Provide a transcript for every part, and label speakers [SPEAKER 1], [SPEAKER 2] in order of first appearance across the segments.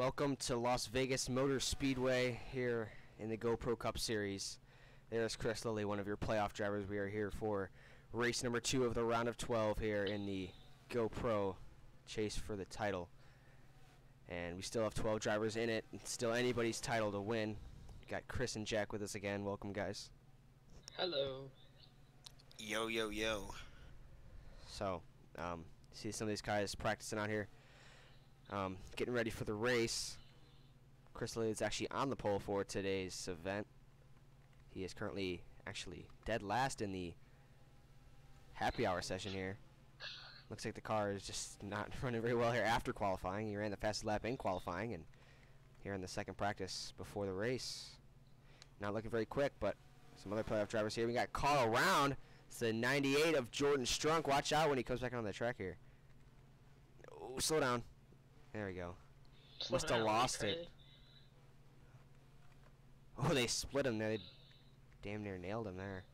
[SPEAKER 1] Welcome to Las Vegas Motor Speedway here in the GoPro Cup Series. There's Chris Lilly, one of your playoff drivers. We are here for race number 2 of the round of 12 here in the GoPro chase for the title. And we still have 12 drivers in it. It's still anybody's title to win. We got Chris and Jack with us again. Welcome, guys.
[SPEAKER 2] Hello.
[SPEAKER 3] Yo, yo, yo.
[SPEAKER 1] So, see some of these guys practicing out here. Getting ready for the race. Chris Lilly is actually on the pole for today's event. He is currently actually dead last in the happy hour session here. Looks like the car is just not running very well here after qualifying. He ran the fastest lap in qualifying, and here in the second practice before the race. Not looking very quick, but some other playoff drivers here. We got Carl Round. It's the 98 of Jordan Strunk. Watch out when he comes back on the track here. Oh, slow down. There we go. Must have lost it. Oh, they split him there. They damn near nailed him there.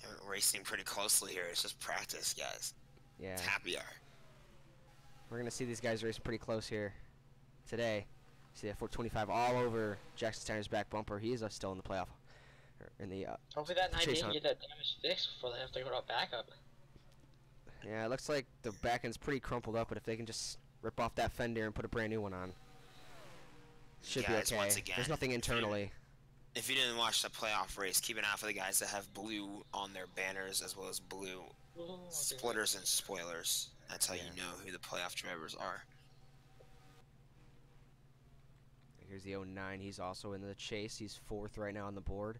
[SPEAKER 3] They're racing pretty closely here. It's just practice, guys.
[SPEAKER 1] Yeah.
[SPEAKER 3] It's happy hour.
[SPEAKER 1] We're going to see these guys racing pretty close here today. See that 425 all over Jackson Steiner's back bumper. He is still in the playoff. In the,
[SPEAKER 2] hopefully that 98 can get that damage fixed before they have to go to backup.
[SPEAKER 1] Yeah, it looks like the back end's pretty crumpled up, but if they can just rip off that fender and put a brand new one on, should be okay.
[SPEAKER 3] Once again,
[SPEAKER 1] there's nothing internally.
[SPEAKER 3] If you didn't watch the playoff race, keep an eye for the guys that have blue on their banners as well as blue splitters and spoilers. That's how you know who the playoff drivers are.
[SPEAKER 1] Here's the 09. He's also in the chase. He's 4th right now on the board.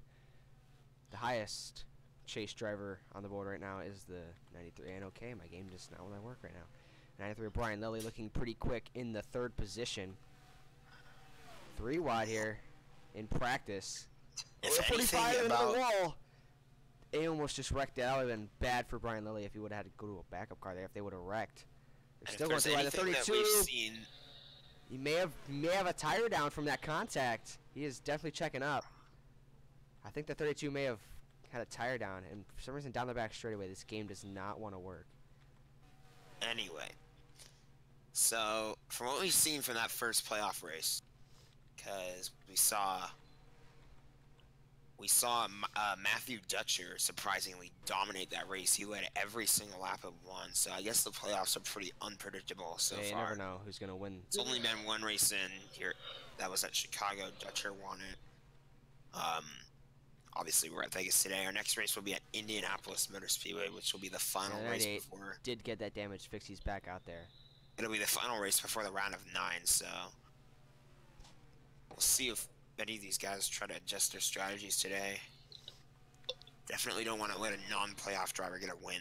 [SPEAKER 1] The highest chase driver on the board right now is the 93. And okay, my game does not want to work right now. 93 Brian Lilly looking pretty quick in the 3rd position. 3 wide here in practice.
[SPEAKER 3] If
[SPEAKER 1] 45 into the wall. They almost just wrecked that. That would have been bad for Brian Lilly if he would have had to go to a backup car there if they would have wrecked. They're still going through by the 32. He may have a tire down from that contact. He is definitely checking up. I think the 32 may have had a tire down, and for some reason down the back straightaway, this game does not want to work.
[SPEAKER 3] Anyway, so from what we've seen from that first playoff race, because we saw Matthew Dutcher surprisingly dominate that race. He led every single lap of one, so I guess the playoffs are pretty unpredictable so far.
[SPEAKER 1] You never know who's going to win.
[SPEAKER 3] It's only been one race in here. That was at Chicago. Dutcher won it. Obviously, we're at Vegas today. Our next race will be at Indianapolis Motor Speedway, which will be the final race before.
[SPEAKER 1] Did get that damage fixed. He's back out there.
[SPEAKER 3] It'll be the final race before the round of 9, so we'll see if any of these guys try to adjust their strategies today. Definitely don't want to let a non-playoff driver get a win.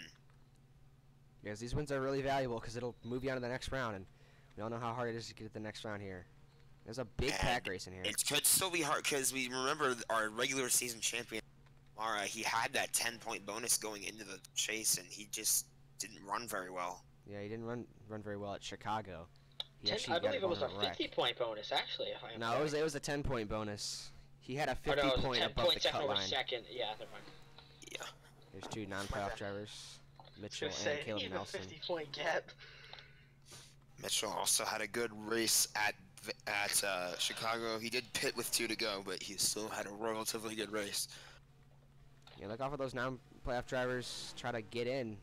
[SPEAKER 1] Yes, these wins are really valuable because it'll move you on to the next round, and we all know how hard it is to get to the next round here. There's a big pack race in here.
[SPEAKER 3] It could still be hard because we remember our regular season champion, Mara. He had that 10-point bonus going into the chase, and he just didn't run very well.
[SPEAKER 1] Yeah, he didn't run very well at Chicago.
[SPEAKER 2] I believe it was a 50-point bonus, actually.
[SPEAKER 1] No, it was a 10-point bonus. He had a 50-point above the cut line.
[SPEAKER 2] Second. Yeah, never mind.
[SPEAKER 3] Yeah.
[SPEAKER 1] There's 2 non-playoff drivers, Mitchell and Caleb Nelson.
[SPEAKER 2] 50-point gap.
[SPEAKER 3] Mitchell also had a good race at Chicago. He did pit with 2 to go, but he still had a relatively good race.
[SPEAKER 1] Yeah, look out for those non-playoff drivers. Try to get in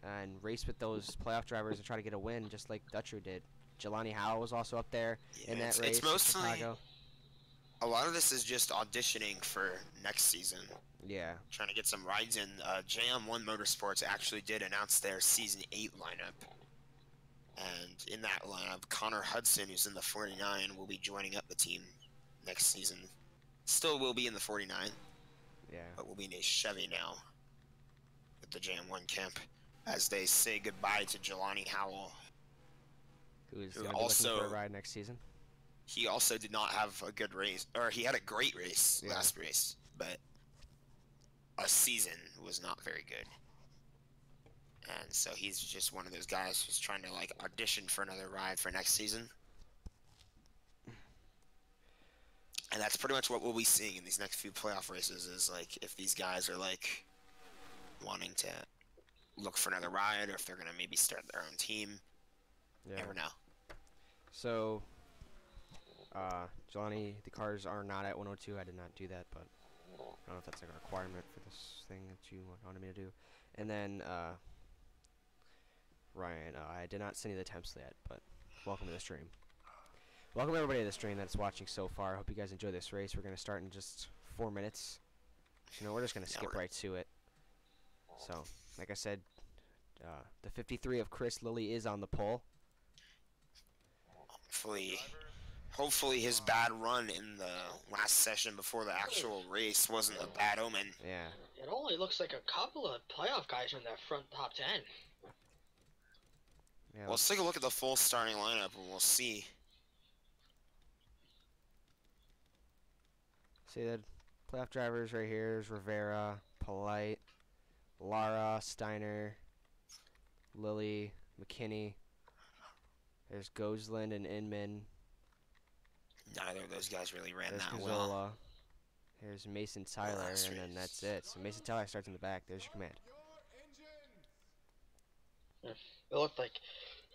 [SPEAKER 1] and race with those playoff drivers and try to get a win, just like Dutcher did. Jelani Howell was also up there in that race.
[SPEAKER 3] It's mostly
[SPEAKER 1] Chicago.
[SPEAKER 3] A lot of this is just auditioning for next season.
[SPEAKER 1] Yeah.
[SPEAKER 3] Trying to get some rides in. JM1 Motorsports actually did announce their Season 8 lineup. And in that lineup, Connor Hudson, who's in the 49, will be joining up the team next season. Still will be in the 49.
[SPEAKER 1] Yeah.
[SPEAKER 3] But will be in a Chevy now with the JM1 camp as they say goodbye to Jelani Howell.
[SPEAKER 1] Who's going to be looking for a ride next season.
[SPEAKER 3] He also did not have a good race, or he had a great race last race, but a season was not very good. And so he's just one of those guys who's trying to like audition for another ride for next season. And that's pretty much what we'll be seeing in these next few playoff races is like if these guys are like wanting to look for another ride or if they're going to maybe start their own team. Yeah. Never know.
[SPEAKER 1] So Jelani, the cars are not at 102. I did not do that, but I don't know if that's like a requirement for this thing that you wanted me to do. And then, Ryan, I did not send you the temps yet, but welcome to the stream. Welcome everybody to the stream that's watching so far. I hope you guys enjoy this race. We're going to start in just 4 minutes. You know, we're just going to skip right to it. So, like I said, the 53 of Chris Lilly is on the pole.
[SPEAKER 3] Hopefully his bad run in the last session before the actual race wasn't a bad omen.
[SPEAKER 1] Yeah.
[SPEAKER 2] It only looks like a couple of playoff guys in that front top 10.
[SPEAKER 1] Yeah,
[SPEAKER 3] Well, let's take a look at the full starting lineup and we'll see.
[SPEAKER 1] See the playoff drivers right here. There's Rivera, Polite, Lara, Steiner, Lilly, McKinney. There's Gosland and Inman.
[SPEAKER 3] Neither of those guys really ran
[SPEAKER 1] There's
[SPEAKER 3] that
[SPEAKER 1] Gazzola.
[SPEAKER 3] well.
[SPEAKER 1] There's Mason Tyler, and then that's it. So Mason Tyler starts in the back. There's your command.
[SPEAKER 2] It looked like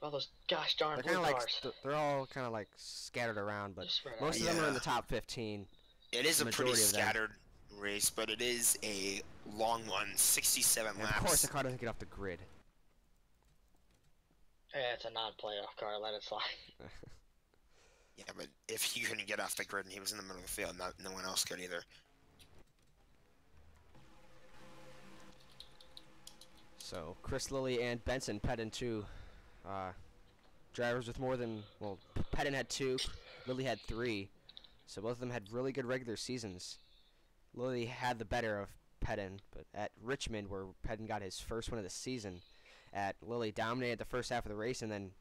[SPEAKER 2] all those gosh darn
[SPEAKER 1] They're
[SPEAKER 2] blue
[SPEAKER 1] kind of
[SPEAKER 2] cars.
[SPEAKER 1] like they're all kind of like scattered around, but
[SPEAKER 2] Just spread
[SPEAKER 1] most
[SPEAKER 2] out.
[SPEAKER 1] of them are in
[SPEAKER 3] Yeah.
[SPEAKER 1] the top 15.
[SPEAKER 3] It is
[SPEAKER 1] The
[SPEAKER 3] a pretty
[SPEAKER 1] majority of them.
[SPEAKER 3] scattered race, but it is a long one, 67
[SPEAKER 1] And
[SPEAKER 3] laps.
[SPEAKER 1] of course, the car doesn't get off the grid.
[SPEAKER 2] Yeah, it's a non-playoff car. Let it slide.
[SPEAKER 3] Yeah, but if he couldn't get off the grid and he was in the middle of the field, no one else could either.
[SPEAKER 1] So Chris Lilly and Benson Pettin, two drivers with more than, well, Pettin had 2, Lilly had 3, so both of them had really good regular seasons. Lilly had the better of Pettin, but at Richmond, where Pettin got his first win of the season, Lilly dominated the first half of the race, and then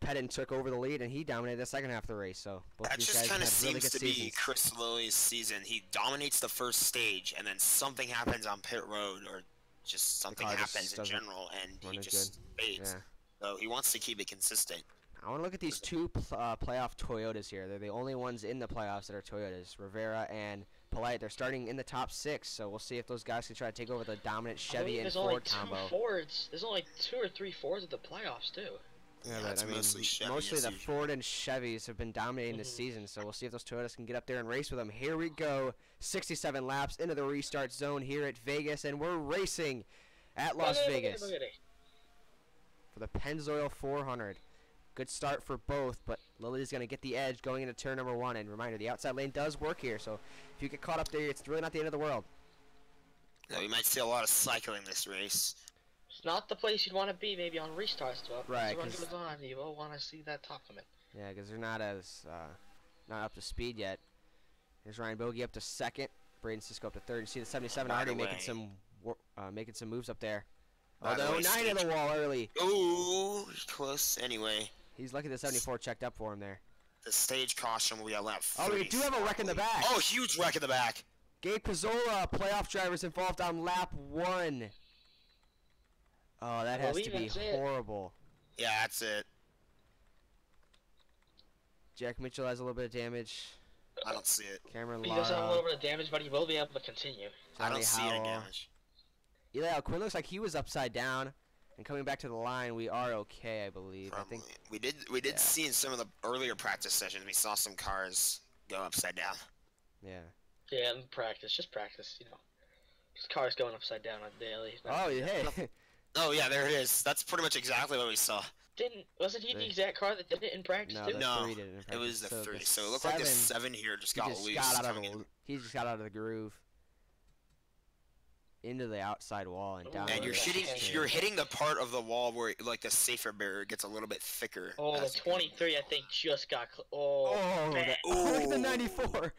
[SPEAKER 1] Pettin took over the lead, and he dominated the second half of the race. So both
[SPEAKER 3] That
[SPEAKER 1] of these
[SPEAKER 3] just
[SPEAKER 1] guys
[SPEAKER 3] kind
[SPEAKER 1] had
[SPEAKER 3] of
[SPEAKER 1] really
[SPEAKER 3] seems
[SPEAKER 1] good
[SPEAKER 3] to be
[SPEAKER 1] seasons.
[SPEAKER 3] Chris Lilly's season. He dominates the first stage, and then something happens on pit road, or just something
[SPEAKER 1] car just
[SPEAKER 3] happens in
[SPEAKER 1] doesn't
[SPEAKER 3] general, and
[SPEAKER 1] run
[SPEAKER 3] he
[SPEAKER 1] as
[SPEAKER 3] just fades.
[SPEAKER 1] Yeah.
[SPEAKER 3] So he wants to keep it consistent.
[SPEAKER 1] I want to look at these two playoff Toyotas here. They're the only ones in the playoffs that are Toyotas. Rivera and Polite. They're starting in the top 6, so we'll see if those guys can try to take over the dominant Chevy and
[SPEAKER 2] there's
[SPEAKER 1] Ford
[SPEAKER 2] only
[SPEAKER 1] combo.
[SPEAKER 2] 2 Fords. There's only 2 or 3 Fords at the playoffs too.
[SPEAKER 1] Yeah,
[SPEAKER 3] Yeah,
[SPEAKER 1] but
[SPEAKER 3] it's
[SPEAKER 1] I mean,
[SPEAKER 3] mostly Chevy
[SPEAKER 1] mostly
[SPEAKER 3] as
[SPEAKER 1] the
[SPEAKER 3] usual.
[SPEAKER 1] Ford and Chevys have been dominating this season, so we'll see if those Toyotas can get up there and race with them. Here we go, 67 laps into the restart zone here at Vegas, and we're racing at Las Vegas for the Pennzoil 400. Good start for both, but Lilly's going to get the edge going into turn number 1. And reminder, the outside lane does work here, so if you get caught up there, it's really not the end of the world.
[SPEAKER 3] Now, we might see a lot of cycling this race.
[SPEAKER 2] It's not the place you'd want to be maybe on restarts, but
[SPEAKER 1] Right,
[SPEAKER 2] as the run
[SPEAKER 1] 'cause-
[SPEAKER 2] goes on, you will want to see that top limit.
[SPEAKER 1] Yeah, because they're not as not up to speed yet. Here's Ryan Bogey up to 2nd. Braden Sisko up to 3rd. You see the 77
[SPEAKER 3] By
[SPEAKER 1] already
[SPEAKER 3] the
[SPEAKER 1] making some moves up there.
[SPEAKER 3] By the
[SPEAKER 1] Although
[SPEAKER 3] way,
[SPEAKER 1] 9 in the wall early.
[SPEAKER 3] Ooh, close. Anyway,
[SPEAKER 1] He's lucky the 74 checked up for him there.
[SPEAKER 3] the stage caution will be at lap
[SPEAKER 1] Oh, we do have a wreck in the back.
[SPEAKER 3] Oh, huge wreck in the back.
[SPEAKER 1] Gabe Pizzola, playoff drivers involved on lap 1. Oh, that has to
[SPEAKER 2] believe
[SPEAKER 1] be
[SPEAKER 2] that's it.
[SPEAKER 1] horrible.
[SPEAKER 3] Yeah, that's it.
[SPEAKER 1] Jack Mitchell has a little bit of damage.
[SPEAKER 3] I don't see it.
[SPEAKER 1] Cameron
[SPEAKER 2] He does have a
[SPEAKER 1] Lara.
[SPEAKER 2] little bit of damage, but he will be able to continue.
[SPEAKER 3] I don't
[SPEAKER 1] Johnny
[SPEAKER 3] see any
[SPEAKER 1] Howell.
[SPEAKER 3] damage.
[SPEAKER 1] Eli Quinn looks like he was upside down. And coming back to the line, we are okay, I believe.
[SPEAKER 3] Probably.
[SPEAKER 1] I think.
[SPEAKER 3] We did
[SPEAKER 1] yeah.
[SPEAKER 3] see in some of the earlier practice sessions, we saw some cars go upside down.
[SPEAKER 1] Yeah.
[SPEAKER 2] Yeah, and practice, just practice, you know. Just cars going upside down on daily.
[SPEAKER 1] Oh, hey.
[SPEAKER 3] Oh yeah, there it is. That's pretty much exactly what we saw.
[SPEAKER 2] Wasn't he the
[SPEAKER 1] Three.
[SPEAKER 2] exact car that did it in practice
[SPEAKER 1] No,
[SPEAKER 2] too?
[SPEAKER 1] the
[SPEAKER 3] No,
[SPEAKER 1] 3 did it in
[SPEAKER 3] It
[SPEAKER 1] practice.
[SPEAKER 3] was the
[SPEAKER 1] So
[SPEAKER 3] 3.
[SPEAKER 1] the
[SPEAKER 3] So it looked like the
[SPEAKER 1] 7
[SPEAKER 3] 7 here just
[SPEAKER 1] He
[SPEAKER 3] got
[SPEAKER 1] just
[SPEAKER 3] loose.
[SPEAKER 1] got out of
[SPEAKER 3] coming in.
[SPEAKER 1] the, he just got out of the groove into the outside wall and down.
[SPEAKER 3] And
[SPEAKER 1] into
[SPEAKER 3] you're
[SPEAKER 1] the
[SPEAKER 3] hitting,
[SPEAKER 1] stairs.
[SPEAKER 3] you're hitting the part of the wall where like the safer barrier gets a little bit thicker.
[SPEAKER 2] Oh, the
[SPEAKER 3] as you go.
[SPEAKER 2] 23 I think just got.
[SPEAKER 1] Oh,
[SPEAKER 2] man.
[SPEAKER 1] look at the
[SPEAKER 3] Ooh.
[SPEAKER 1] 94.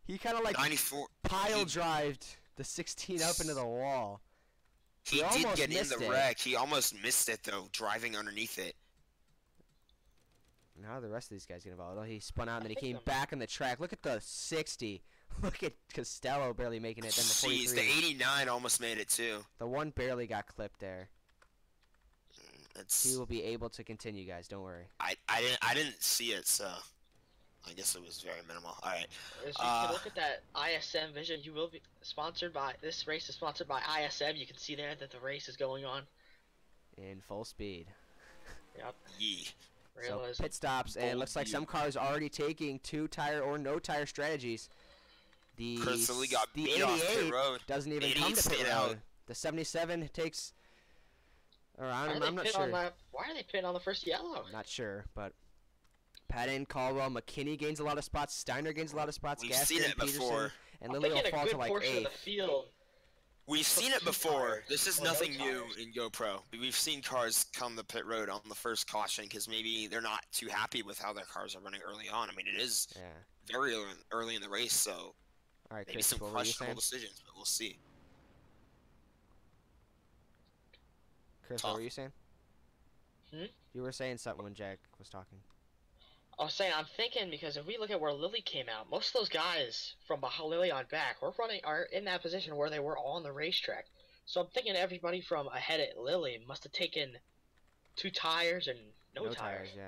[SPEAKER 1] He kind of like
[SPEAKER 3] 94.
[SPEAKER 1] pile drived the 16 up into the wall.
[SPEAKER 3] He
[SPEAKER 1] He
[SPEAKER 3] did
[SPEAKER 1] almost
[SPEAKER 3] get in
[SPEAKER 1] missed
[SPEAKER 3] the
[SPEAKER 1] it.
[SPEAKER 3] wreck. He almost missed it though, driving underneath it.
[SPEAKER 1] And how are the rest of these guys get involved? Oh, he spun out and then he
[SPEAKER 2] I think
[SPEAKER 1] came
[SPEAKER 2] them-
[SPEAKER 1] back on the track. Look at the 60. Look at Costello barely making it. Then the
[SPEAKER 3] Jeez,
[SPEAKER 1] 43.
[SPEAKER 3] the 89 almost made it too.
[SPEAKER 1] The one barely got clipped there.
[SPEAKER 3] It's
[SPEAKER 1] He will be able to continue, guys. Don't worry.
[SPEAKER 3] I didn't see it, so I guess it was very minimal. All right.
[SPEAKER 2] As you can look at that ISM vision, you will be sponsored by, this race is sponsored by ISM. You can see there that the race is going on.
[SPEAKER 1] In full speed.
[SPEAKER 2] Yep.
[SPEAKER 3] Yee.
[SPEAKER 1] So
[SPEAKER 2] Realism.
[SPEAKER 1] pit stops, and it looks like some cars already taking 2-tire or no-tire strategies. The
[SPEAKER 3] Chris Lee got
[SPEAKER 1] the
[SPEAKER 3] beat off pit
[SPEAKER 1] 88
[SPEAKER 3] road.
[SPEAKER 1] doesn't even
[SPEAKER 3] 88
[SPEAKER 1] come to pit
[SPEAKER 3] stayed
[SPEAKER 1] road.
[SPEAKER 3] out.
[SPEAKER 1] The 77 takes around him.
[SPEAKER 2] Why are
[SPEAKER 1] I'm
[SPEAKER 2] they
[SPEAKER 1] not
[SPEAKER 2] pitting
[SPEAKER 1] sure.
[SPEAKER 2] on that? Why are they pitting on the first yellow?
[SPEAKER 1] Not sure, but Patton, Caldwell, McKinney gains a lot of spots. Steiner gains a lot of spots.
[SPEAKER 3] We've
[SPEAKER 1] Gaskin,
[SPEAKER 3] seen it
[SPEAKER 1] Peterson,
[SPEAKER 3] before.
[SPEAKER 1] and
[SPEAKER 2] I'm
[SPEAKER 1] Lilly will
[SPEAKER 2] thinking a
[SPEAKER 1] fall
[SPEAKER 2] good
[SPEAKER 1] to like
[SPEAKER 2] portion of the
[SPEAKER 1] 8th.
[SPEAKER 2] field.
[SPEAKER 3] We've seen it
[SPEAKER 2] two
[SPEAKER 3] before.
[SPEAKER 2] tires
[SPEAKER 3] This is
[SPEAKER 2] or no
[SPEAKER 3] nothing new
[SPEAKER 2] tires.
[SPEAKER 3] in GoPro. We've seen cars come the pit road on the first caution because maybe they're not too happy with how their cars are running early on. I mean, it is
[SPEAKER 1] Yeah.
[SPEAKER 3] very early in the race, so
[SPEAKER 1] All right,
[SPEAKER 3] maybe
[SPEAKER 1] Chris,
[SPEAKER 3] some
[SPEAKER 1] what were you
[SPEAKER 3] questionable
[SPEAKER 1] saying?
[SPEAKER 3] decisions, but we'll see.
[SPEAKER 1] Chris,
[SPEAKER 3] Tough.
[SPEAKER 1] what were you saying?
[SPEAKER 2] Hmm?
[SPEAKER 1] You were saying something when Jack was talking.
[SPEAKER 2] I was saying, I'm thinking because if we look at where Lilly came out, most of those guys from behind Lilly on back are in that position where they were on the racetrack. So I'm thinking everybody from ahead at Lilly must have taken 2 tires and no tires.
[SPEAKER 1] Yeah.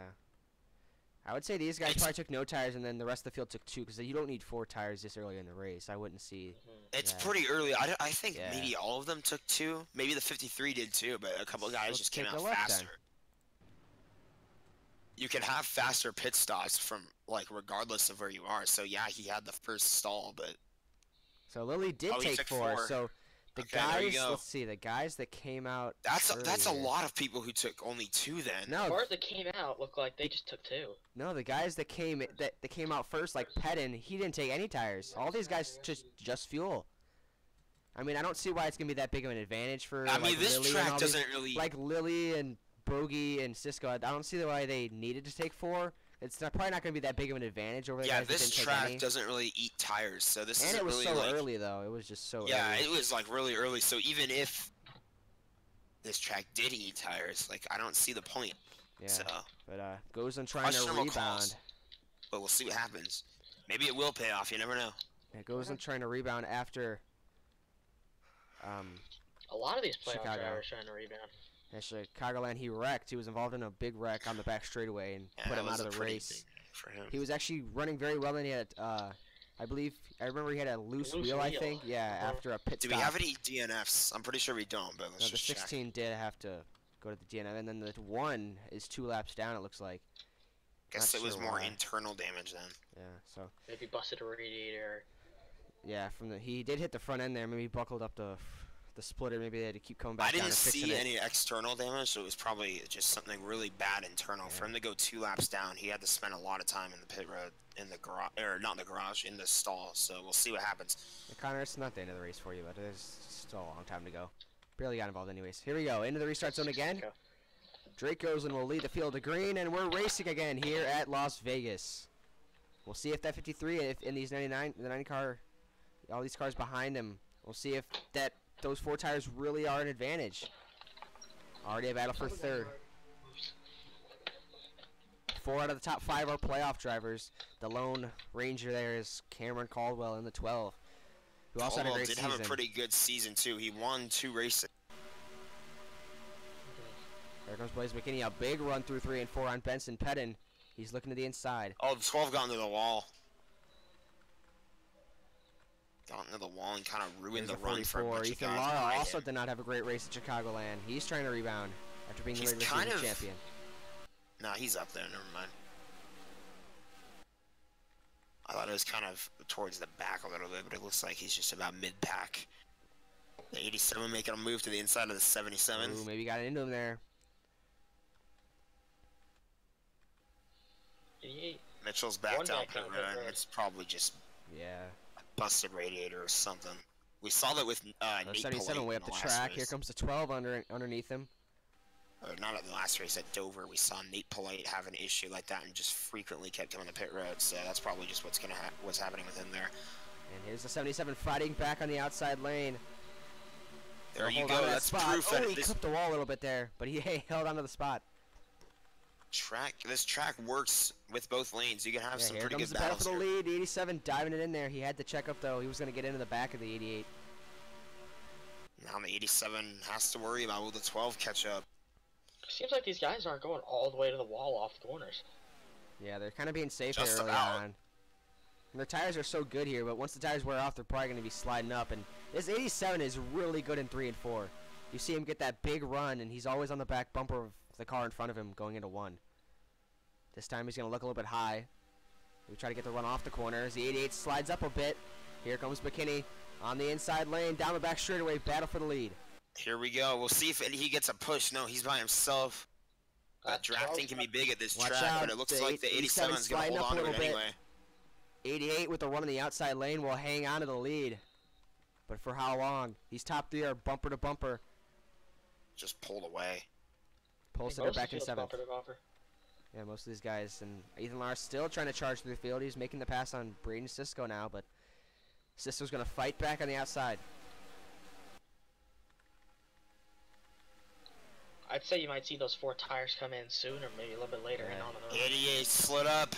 [SPEAKER 1] I would say these guys probably took no tires, and then the rest of the field took 2, because you don't need 4 tires this early in the race. I wouldn't see.
[SPEAKER 3] It's
[SPEAKER 1] Yeah.
[SPEAKER 3] pretty early. I think
[SPEAKER 1] Yeah.
[SPEAKER 3] maybe all of them took 2. Maybe the 53 did too, but a couple of guys
[SPEAKER 1] Let's
[SPEAKER 3] just came
[SPEAKER 1] take
[SPEAKER 3] out
[SPEAKER 1] a look then.
[SPEAKER 3] faster. You can have faster pit stops from, like, regardless of where you are. So, yeah, he had the first stall, but
[SPEAKER 1] So Lilly did
[SPEAKER 3] Oh, he
[SPEAKER 1] take
[SPEAKER 3] took
[SPEAKER 1] 4.
[SPEAKER 3] 4.
[SPEAKER 1] So the
[SPEAKER 3] Okay, there you
[SPEAKER 1] guys,
[SPEAKER 3] go.
[SPEAKER 1] let's see, the guys that came out.
[SPEAKER 3] that's a
[SPEAKER 1] earlier-
[SPEAKER 3] lot of people who took only 2 then.
[SPEAKER 2] As
[SPEAKER 1] No,
[SPEAKER 2] far as that came out, looked like they just took 2.
[SPEAKER 1] no, the guys that came out first, like Pettin, he didn't take any tires. All these guys just fuel. I mean, I don't see why it's gonna be that big of an advantage for.
[SPEAKER 3] I mean,
[SPEAKER 1] like,
[SPEAKER 3] this
[SPEAKER 1] Lilly and
[SPEAKER 3] track
[SPEAKER 1] all these-
[SPEAKER 3] doesn't really...
[SPEAKER 1] like Lilly and Bogey and Cisco. I don't see why they needed to take 4. It's probably not gonna be that big of an advantage over the
[SPEAKER 3] yeah,
[SPEAKER 1] guys that
[SPEAKER 3] this
[SPEAKER 1] didn't take
[SPEAKER 3] track
[SPEAKER 1] any.
[SPEAKER 3] doesn't really eat tires, so this
[SPEAKER 1] And
[SPEAKER 3] isn't
[SPEAKER 1] it was
[SPEAKER 3] really
[SPEAKER 1] so
[SPEAKER 3] like...
[SPEAKER 1] early though. It was just so
[SPEAKER 3] Yeah,
[SPEAKER 1] early.
[SPEAKER 3] it was like really early. So even if this track did eat tires, like I don't see the point.
[SPEAKER 1] Yeah.
[SPEAKER 3] So,
[SPEAKER 1] But goes on trying to
[SPEAKER 3] questionable
[SPEAKER 1] rebound.
[SPEAKER 3] calls. But we'll see what happens. Maybe it will pay off. You never know.
[SPEAKER 1] Yeah, goes on trying to rebound after.
[SPEAKER 2] A lot of these playoff
[SPEAKER 1] Chicago.
[SPEAKER 2] drivers trying to rebound.
[SPEAKER 1] At Chicagoland, he wrecked. He was involved in a big wreck on the back straightaway and
[SPEAKER 3] Yeah,
[SPEAKER 1] put
[SPEAKER 3] that
[SPEAKER 1] him out
[SPEAKER 3] was
[SPEAKER 1] of
[SPEAKER 3] a
[SPEAKER 1] the
[SPEAKER 3] pretty
[SPEAKER 1] race.
[SPEAKER 3] big for him.
[SPEAKER 1] He was actually running very well, and he had, I remember he had a loose
[SPEAKER 2] Loose
[SPEAKER 1] wheel, I
[SPEAKER 2] wheel.
[SPEAKER 1] think. Yeah,
[SPEAKER 2] Uh-huh.
[SPEAKER 1] after a pit
[SPEAKER 3] Do
[SPEAKER 1] stop.
[SPEAKER 3] we have any DNFs? I'm pretty sure we don't, but let's
[SPEAKER 1] No, the
[SPEAKER 3] just check.
[SPEAKER 1] 16 did have to go to the DNF, and then the 1 is 2 laps down, it looks like.
[SPEAKER 3] Guess
[SPEAKER 1] not
[SPEAKER 3] it was
[SPEAKER 1] sure
[SPEAKER 3] more
[SPEAKER 1] why.
[SPEAKER 3] internal damage then.
[SPEAKER 1] Yeah, so.
[SPEAKER 2] Maybe busted a radiator.
[SPEAKER 1] Yeah, he did hit the front end there. Maybe he buckled up the splitter. Maybe they had to keep coming back
[SPEAKER 3] I
[SPEAKER 1] down
[SPEAKER 3] didn't
[SPEAKER 1] and fixing
[SPEAKER 3] see
[SPEAKER 1] it.
[SPEAKER 3] any external damage, so it was probably just something really bad internal. For him to go 2 laps down, he had to spend a lot of time in the pit road, in the garage, or not in the garage, in the stall. So we'll see what happens.
[SPEAKER 1] Connor, it's not the end of the race for you, but there's still a long time to go. Barely got involved anyways. Here we go, into the restart zone again.
[SPEAKER 2] Go.
[SPEAKER 1] Drake Goslin will lead the field to green, and we're racing again here at Las Vegas. We'll see if that 53, if in these 99, the 90 car, all these cars behind him, we'll see if those 4 tires really are an advantage. Already a battle for 3rd. 4 out of the top 5 are playoff drivers. The lone ranger there is Cameron Caldwell in the 12, who also had a
[SPEAKER 3] Caldwell
[SPEAKER 1] great
[SPEAKER 3] did
[SPEAKER 1] season.
[SPEAKER 3] have a pretty good season too. He won 2 races.
[SPEAKER 1] There comes Blaze McKinney, a big run through 3 and 4 on Benson Pettin. He's looking to the inside.
[SPEAKER 3] Oh, the 12 got into the wall. Got into the wall and kind of ruined
[SPEAKER 1] There's
[SPEAKER 3] the
[SPEAKER 1] a
[SPEAKER 3] run for a
[SPEAKER 1] 44.
[SPEAKER 3] bunch of
[SPEAKER 1] Ethan
[SPEAKER 3] guys
[SPEAKER 1] Lara
[SPEAKER 3] behind
[SPEAKER 1] also
[SPEAKER 3] him.
[SPEAKER 1] did not have a great race at Chicagoland. He's trying to rebound after being the
[SPEAKER 3] He's
[SPEAKER 1] regular
[SPEAKER 3] kind
[SPEAKER 1] season
[SPEAKER 3] of-
[SPEAKER 1] champion.
[SPEAKER 3] Nah, he's up there. Never mind. I thought it was kind of towards the back a little bit, but it looks like he's just about mid-pack. The 87 making a move to the inside of the 77.
[SPEAKER 1] Ooh, maybe got into him there.
[SPEAKER 2] 88.
[SPEAKER 3] Mitchell's back
[SPEAKER 2] One
[SPEAKER 3] down
[SPEAKER 2] back
[SPEAKER 3] pit
[SPEAKER 2] down pit
[SPEAKER 3] road.
[SPEAKER 2] road.
[SPEAKER 3] It's probably just
[SPEAKER 1] Yeah.
[SPEAKER 3] a busted radiator or something. We saw that with
[SPEAKER 1] The
[SPEAKER 3] Nate
[SPEAKER 1] 77
[SPEAKER 3] Polite
[SPEAKER 1] way
[SPEAKER 3] in
[SPEAKER 1] up the
[SPEAKER 3] last
[SPEAKER 1] track.
[SPEAKER 3] race.
[SPEAKER 1] Here comes the 12 underneath him.
[SPEAKER 3] Or not at the last race at Dover. We saw Nate Polite have an issue like that and just frequently kept coming to pit road. So that's probably just what's happening with him there.
[SPEAKER 1] And here's the 77 fighting back on the outside lane.
[SPEAKER 3] There
[SPEAKER 1] He'll
[SPEAKER 3] you
[SPEAKER 1] hold on
[SPEAKER 3] go.
[SPEAKER 1] to that
[SPEAKER 3] That's
[SPEAKER 1] spot.
[SPEAKER 3] proof
[SPEAKER 1] Oh,
[SPEAKER 3] that
[SPEAKER 1] he
[SPEAKER 3] this
[SPEAKER 1] clipped the wall a little bit there, but he held onto the spot.
[SPEAKER 3] this track works with both lanes. You can have
[SPEAKER 1] Yeah,
[SPEAKER 3] some
[SPEAKER 1] here
[SPEAKER 3] pretty
[SPEAKER 1] comes
[SPEAKER 3] good
[SPEAKER 1] the battle
[SPEAKER 3] battles
[SPEAKER 1] for the
[SPEAKER 3] here.
[SPEAKER 1] lead. The 87 diving it in there. He had to check up though. He was going to get into the back of the 88.
[SPEAKER 3] Now the 87 has to worry about will the 12 catch up.
[SPEAKER 2] Seems like these guys aren't going all the way to the wall off the corners.
[SPEAKER 1] Yeah, they're kind of being safe
[SPEAKER 3] Just
[SPEAKER 1] here early
[SPEAKER 3] about.
[SPEAKER 1] on. And their tires are so good here, but once the tires wear off, they're probably going to be sliding up. And this 87 is really good in 3 and 4. You see him get that big run, and he's always on the back bumper of the car in front of him going into 1. This time he's going to look a little bit high. We try to get the run off the corner as the 88 slides up a bit. Here comes McKinney on the inside lane, down the back straightaway, battle for the lead.
[SPEAKER 3] Here we go. We'll see if he gets a push. No, he's by himself. Drafting can be big at this
[SPEAKER 1] Watch
[SPEAKER 3] track,
[SPEAKER 1] out.
[SPEAKER 3] but it looks like the 87 is going to hold on to it anyway.
[SPEAKER 1] 88 with the run in the outside lane will hang on to the lead. But for how long? He's top 3 are bumper to bumper.
[SPEAKER 3] Just pulled away.
[SPEAKER 1] Posted back in 7th.
[SPEAKER 2] Bumper to bumper.
[SPEAKER 1] Yeah, most of these guys. And Ethan Lars still trying to charge through the field. He's making the pass on Braden Cisco now, but Cisco's going to fight back on the outside.
[SPEAKER 2] I'd say you might see those 4 tires come in soon or maybe a little bit later and on the road.
[SPEAKER 3] 88 slid up,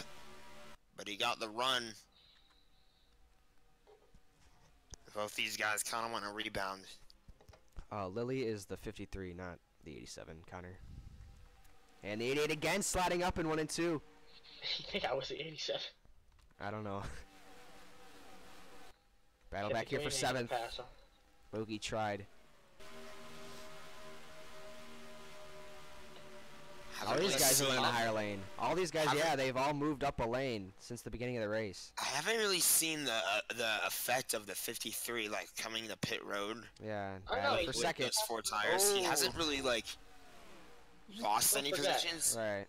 [SPEAKER 3] but he got the run. Both these guys kind of want to rebound.
[SPEAKER 1] Lily is the 53, not the 87, Connor. And the 88 again sliding up in 1 and 2.
[SPEAKER 2] You think I was the 87?
[SPEAKER 1] I don't know. Battle back here for 7th. Bogey tried. All these guys are in the higher lane. All these guys, yeah, they've all moved up a lane since the beginning of the race.
[SPEAKER 3] I haven't really seen the effect of the 53 like coming to pit road.
[SPEAKER 1] Yeah,
[SPEAKER 2] battle
[SPEAKER 1] for second.
[SPEAKER 3] Those 4 tires. He hasn't really like lost any positions.
[SPEAKER 1] Right.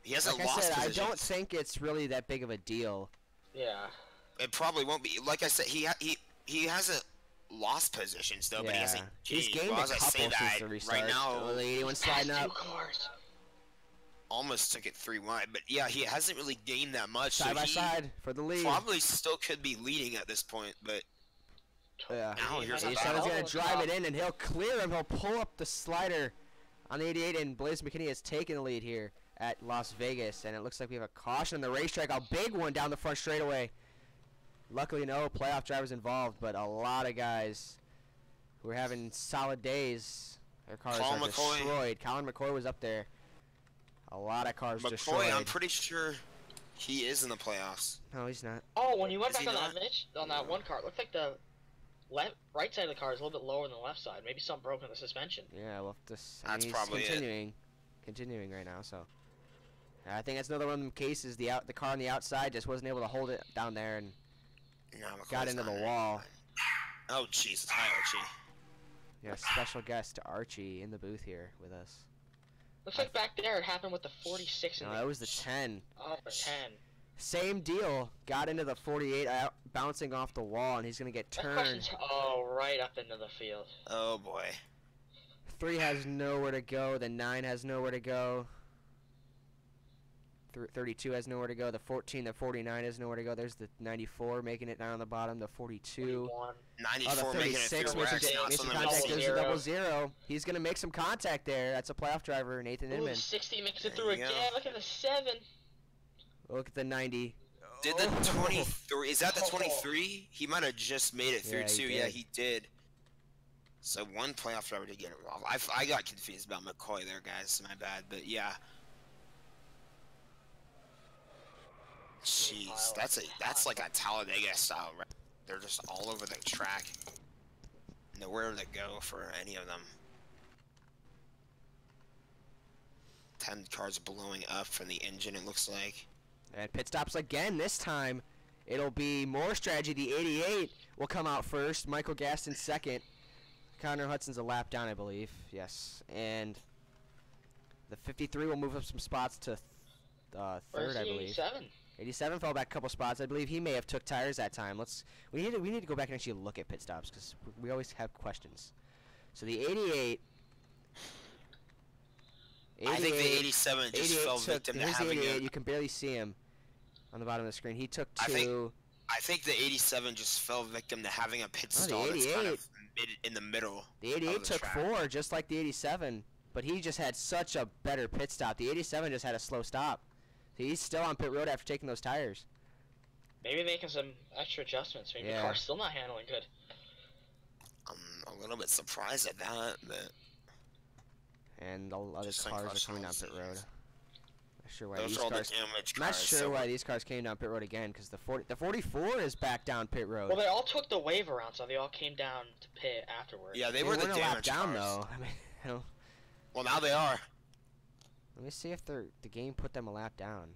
[SPEAKER 3] He hasn't
[SPEAKER 1] like
[SPEAKER 3] lost
[SPEAKER 1] I said,
[SPEAKER 3] positions.
[SPEAKER 1] I don't think it's really that big of a deal.
[SPEAKER 2] Yeah.
[SPEAKER 3] It probably won't be. Like I said, he hasn't lost positions though, but he hasn't
[SPEAKER 1] He's
[SPEAKER 3] gained.
[SPEAKER 1] gained
[SPEAKER 3] Well,
[SPEAKER 1] a
[SPEAKER 3] as I
[SPEAKER 1] couple
[SPEAKER 3] say
[SPEAKER 1] since
[SPEAKER 3] that,
[SPEAKER 1] the restart.
[SPEAKER 3] right now,
[SPEAKER 1] the 81 sliding up.
[SPEAKER 3] Almost took it 3 wide, but yeah, he hasn't really gained that much.
[SPEAKER 1] Side by side for the lead.
[SPEAKER 3] Probably still could be leading at this point, but
[SPEAKER 1] yeah.
[SPEAKER 3] now here's a
[SPEAKER 1] 87's gonna drive it in, and he'll clear him. He'll pull up the slider on the 88, and Blaze McKinney has taken the lead here at Las Vegas, and it looks like we have a caution on the racetrack. A big one down the front straightaway. Luckily, no playoff drivers involved, but a lot of guys who are having solid days. Their cars are destroyed. Colin McCoy was up there. A lot of cars destroyed.
[SPEAKER 3] McCoy, I'm pretty sure he is in the playoffs.
[SPEAKER 1] No, he's not.
[SPEAKER 2] Oh, when you went back on that one car, it looked like the right side of the car is a little bit lower than the left side. Maybe something broke in the suspension.
[SPEAKER 1] Yeah, well, this.
[SPEAKER 3] That's
[SPEAKER 1] he's
[SPEAKER 3] probably
[SPEAKER 1] continuing right now. So, I think that's another one of them cases. The car on the outside just wasn't able to hold it down there and got into the wall.
[SPEAKER 3] Oh, jeez, hi Archie.
[SPEAKER 1] Yeah, special guest Archie in the booth here with us.
[SPEAKER 2] Looks like back there it happened with the 46.
[SPEAKER 1] No, that was the 10.
[SPEAKER 2] Oh, the 10.
[SPEAKER 1] Same deal. Got into the 48, bouncing off the wall, and he's gonna get turned.
[SPEAKER 2] Oh, right up into the field.
[SPEAKER 3] Oh boy.
[SPEAKER 1] 3 has nowhere to go. The 9 has nowhere to go. 32 has nowhere to go. The 14, the 49 has nowhere to go. There's the 94 making it down on the bottom. The 42.
[SPEAKER 3] 94
[SPEAKER 1] the 36 missing contact. There's a 00. He's going to make some contact there. That's a playoff driver, Nathan Inman.
[SPEAKER 2] 60 makes it through again. Look at the 7.
[SPEAKER 1] Look at the 90.
[SPEAKER 3] Did the 23? Is that the 23? He might have just made it through too. Yeah, he did. So one playoff driver did get involved. I got confused about McCoy there, guys. My bad. But yeah. Jeez, that's like a Talladega style. They're just all over the track. Nowhere to go for any of them. 10 cars blowing up from the engine, it looks like.
[SPEAKER 1] And pit stops again. This time, it'll be more strategy. The 88 will come out first. Michael Gaston second. Connor Hudson's a lap down, I believe. Yes. And the 53 will move up some spots to third, I believe.
[SPEAKER 2] 87?
[SPEAKER 1] 87 fell back a couple spots. I believe he may have took tires that time. We need to go back and actually look at pit stops because we always have questions. So the 88.
[SPEAKER 3] I think the 87 just fell victim to having
[SPEAKER 1] the 88. You can barely see him on the bottom of the screen. He took 2.
[SPEAKER 3] I think the 87 just fell victim to having a pit stall that's kind of in the middle.
[SPEAKER 1] The 88 took 4, just like the 87, but he just had such a better pit stop. The 87 just had a slow stop. So he's still on pit road after taking those tires.
[SPEAKER 2] Maybe making some extra adjustments. Maybe the car's still not handling good.
[SPEAKER 3] I'm a little bit surprised at that, but...
[SPEAKER 1] And the other cars are coming down pit road.
[SPEAKER 3] Not
[SPEAKER 1] sure why these cars came down pit road again, because the 44 is back down pit road.
[SPEAKER 2] Well, they all took the wave around, so they all came down to pit afterwards.
[SPEAKER 3] Yeah, they were the damage
[SPEAKER 1] down
[SPEAKER 3] cars.
[SPEAKER 1] though. I mean,
[SPEAKER 3] Well, now they are.
[SPEAKER 1] Let me see if the game put them a lap down.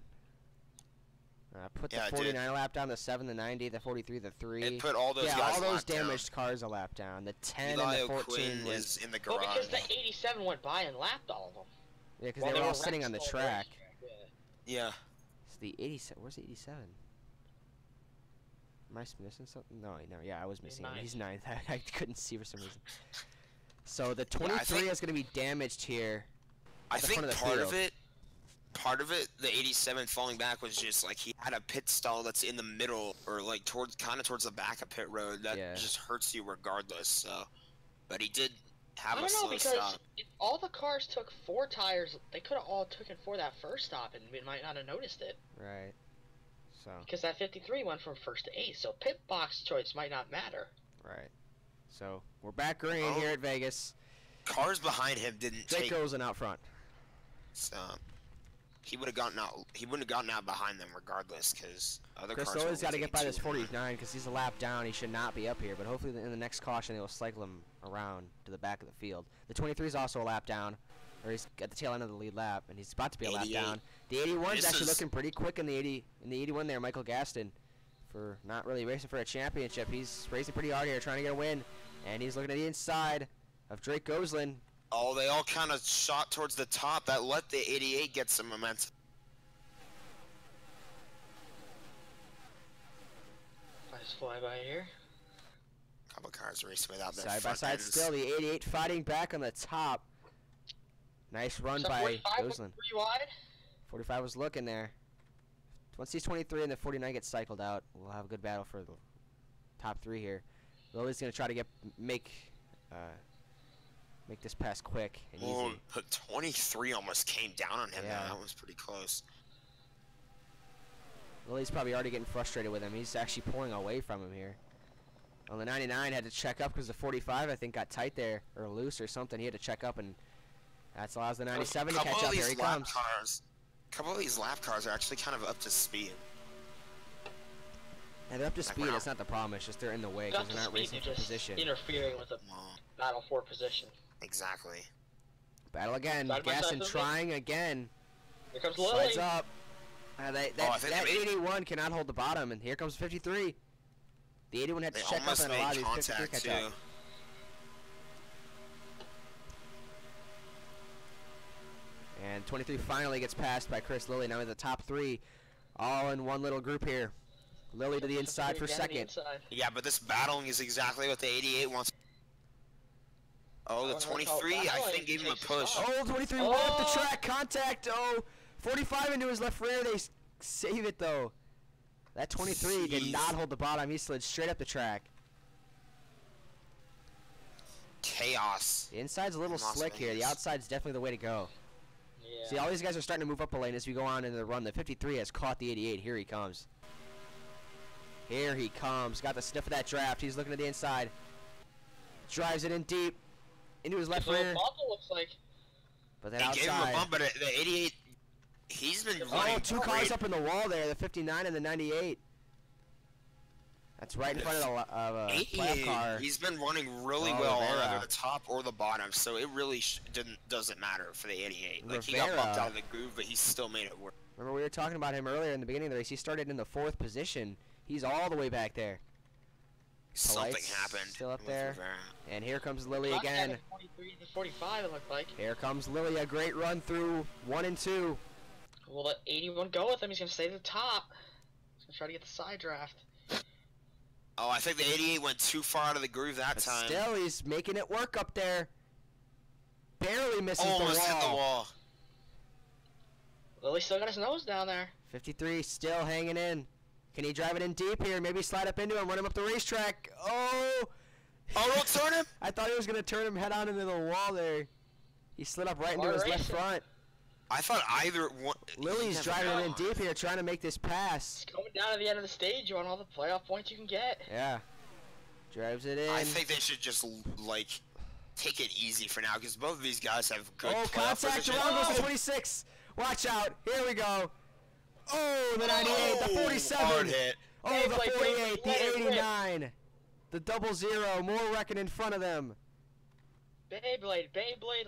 [SPEAKER 1] Put the
[SPEAKER 3] Yeah, it
[SPEAKER 1] 49 a lap down, the 7, the 90, the 43, the 3.
[SPEAKER 3] It put all those
[SPEAKER 1] yeah,
[SPEAKER 3] guys
[SPEAKER 1] all
[SPEAKER 3] a
[SPEAKER 1] those
[SPEAKER 3] lap down.
[SPEAKER 1] damaged cars a lap down. The 10
[SPEAKER 3] Eli
[SPEAKER 1] and the 14
[SPEAKER 3] O'Quinn
[SPEAKER 1] was...
[SPEAKER 3] is in the
[SPEAKER 2] Well,
[SPEAKER 3] garage.
[SPEAKER 2] because the 87 went by and lapped all of them.
[SPEAKER 1] Yeah, because
[SPEAKER 2] While
[SPEAKER 1] they were all
[SPEAKER 2] wrecked
[SPEAKER 1] sitting on the
[SPEAKER 2] all
[SPEAKER 1] track.
[SPEAKER 2] Yeah.
[SPEAKER 3] Yeah.
[SPEAKER 1] It's the 87. Where's the 87? Am I missing something? No, yeah, I was missing him. He's 9th. I couldn't see for some reason. So the 23 is going to be damaged here.
[SPEAKER 3] I think part
[SPEAKER 1] field.
[SPEAKER 3] of it, the 87 falling back was just like he had a pit stall that's in the middle, or like towards the back of pit road. That just hurts you regardless. So, but he did have a slow stop.
[SPEAKER 2] If all the cars took 4 tires, they could have all taken 4 that first stop, and we might not have noticed it.
[SPEAKER 1] Right. So.
[SPEAKER 2] Because that 53 went from 1st to 8th, so pit box choice might not matter.
[SPEAKER 1] Right. So we're back green here at Vegas.
[SPEAKER 3] Cars behind him didn't take.
[SPEAKER 1] Jake Goslin out front.
[SPEAKER 3] So he would have gotten out. He wouldn't have gotten out behind them regardless, because other
[SPEAKER 1] Chris
[SPEAKER 3] cars.
[SPEAKER 1] Lilly's got to get by this 49 because he's a lap down. He should not be up here, but hopefully in the next caution they will cycle him around to the back of the field. The 23 is also a lap down, or he's at the tail end of the lead lap, and he's about to be a lap down. The 81 is actually looking pretty quick in the 81 there. Michael Gaston, for not really racing for a championship, he's racing pretty hard here, trying to get a win, and he's looking at the inside of Drake Goslin.
[SPEAKER 3] Oh, they all kind of shot towards the top. That let the 88 get some momentum.
[SPEAKER 2] Nice flyby here.
[SPEAKER 3] Couple cars racing without their
[SPEAKER 1] side by side still. The 88 fighting back on the top. Nice run by Goslin. 45 was looking there. Once these 23 and the 49 get cycled out, we'll have a good battle for the top 3 here. Lily's gonna try to make this pass quick and easy.
[SPEAKER 3] But 23 almost came down on him.
[SPEAKER 1] Yeah.
[SPEAKER 3] That was pretty close.
[SPEAKER 1] Lily's probably already getting frustrated with him. He's actually pulling away from him here. Well, the 99 had to check up because the 45 I think got tight there or loose or something. He had to check up, and that allows the 97 to catch up. Here he comes.
[SPEAKER 3] A couple of these lap cars are actually kind of up to speed.
[SPEAKER 1] And they're up to speed. That's not the problem. It's just they're in the way because they're not racing for position.
[SPEAKER 2] Interfering with the battle for position.
[SPEAKER 3] Exactly.
[SPEAKER 1] Battle again. Gaston trying again.
[SPEAKER 2] Here comes Lily.
[SPEAKER 1] Slides up. That 81 cannot hold the bottom, and here comes 53. The 81 had to check up and allow these 53 catch up. And 23 finally gets passed by Chris Lilly. Now in the top 3, all in one little group here. Lilly to the inside for second.
[SPEAKER 3] Yeah, but this battling is exactly what the 88 wants. Oh, the 23, I think, gave him a push.
[SPEAKER 1] Oh, 23 went up the track. Contact. Oh, 45 into his left rear. They save it, though. That 23 did not hold the bottom. He slid straight up the track.
[SPEAKER 3] Chaos.
[SPEAKER 1] The inside's a little slick here. The outside's definitely the way to go.
[SPEAKER 2] Yeah.
[SPEAKER 1] See, all these guys are starting to move up a lane as we go on into the run. The 53 has caught the 88. Here he comes. Here he comes. Got the sniff of that draft. He's looking at the inside. Drives it in deep. Into his left rear.
[SPEAKER 2] Looks like.
[SPEAKER 1] But then outside.
[SPEAKER 3] Gave him a bump, but the 88, he's been running.
[SPEAKER 1] Oh, 2 cars up in the wall there. The 59 and the 98. That's right in front of a playoff car.
[SPEAKER 3] He's been running really well on either the top or the bottom, so it really doesn't matter for the 88. Like, he got bumped out of the groove, but he still made it work.
[SPEAKER 1] Remember, we were talking about him earlier in the beginning of the race. He started in the 4th position. He's all the way back there.
[SPEAKER 3] Something happened.
[SPEAKER 1] Still up there. And here comes Lily again.
[SPEAKER 2] 23 to 45, it looked like.
[SPEAKER 1] Here comes Lily. A great run through 1 and 2.
[SPEAKER 2] We'll let 81 go with him. He's going to stay at the top. He's going to try to get the side draft.
[SPEAKER 3] Oh, I think the 88 went too far out of the groove that time.
[SPEAKER 1] Still, he's making it work up there. Barely misses the wall.
[SPEAKER 3] Almost hit the wall.
[SPEAKER 2] Lily still got his nose down there.
[SPEAKER 1] 53 still hanging in. Can he drive it in deep here? Maybe slide up into him, run him up the racetrack. Oh!
[SPEAKER 3] Oh, don't turn him!
[SPEAKER 1] I thought he was going to turn him head on into the wall there. He slid up right into his left front.
[SPEAKER 3] I thought either one.
[SPEAKER 1] Lily's driving it in deep here, trying to make this pass.
[SPEAKER 2] He's going down to the end of the stage. You want all the playoff points you can get.
[SPEAKER 1] Yeah. Drives it in.
[SPEAKER 3] I think they should just, like, take it easy for now, because both of these guys have good playoff
[SPEAKER 1] contact.
[SPEAKER 3] position.
[SPEAKER 1] Around goes the 26. Watch out. Here we go. Oh, the 98, the 47.
[SPEAKER 3] Hard hit.
[SPEAKER 1] Oh, the 48, the 89. The 00, more wrecking in front of them.
[SPEAKER 2] Beyblade,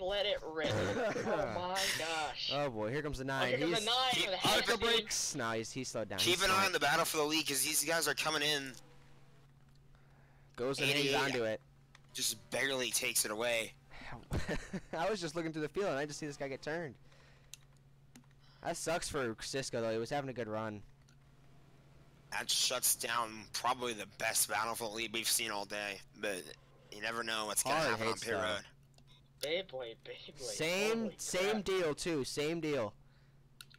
[SPEAKER 2] let it rip. Oh my god. gosh.
[SPEAKER 1] Oh boy, here comes the
[SPEAKER 2] Oh,
[SPEAKER 1] 9.
[SPEAKER 2] here comes
[SPEAKER 1] He's
[SPEAKER 2] the 9 for the
[SPEAKER 3] keep-
[SPEAKER 1] Arco
[SPEAKER 2] head
[SPEAKER 1] breaks. No, he slowed down.
[SPEAKER 3] Keep
[SPEAKER 1] He's
[SPEAKER 3] an eye
[SPEAKER 1] slow.
[SPEAKER 3] on the battle for the lead because these guys are coming in.
[SPEAKER 1] Goes and hangs
[SPEAKER 3] 88.
[SPEAKER 1] onto it.
[SPEAKER 3] Just barely takes it away.
[SPEAKER 1] I was just looking through the field and I just see this guy get turned. That sucks for Cisco though. He was having a good run.
[SPEAKER 3] That shuts down probably the best battle for the lead we've seen all day. But you never know what's gonna
[SPEAKER 1] Hard
[SPEAKER 3] happen on
[SPEAKER 1] hits,
[SPEAKER 3] pit
[SPEAKER 1] though.
[SPEAKER 3] road.
[SPEAKER 2] Beyblade.
[SPEAKER 1] Same
[SPEAKER 2] Holy crap.
[SPEAKER 1] deal too. Same deal.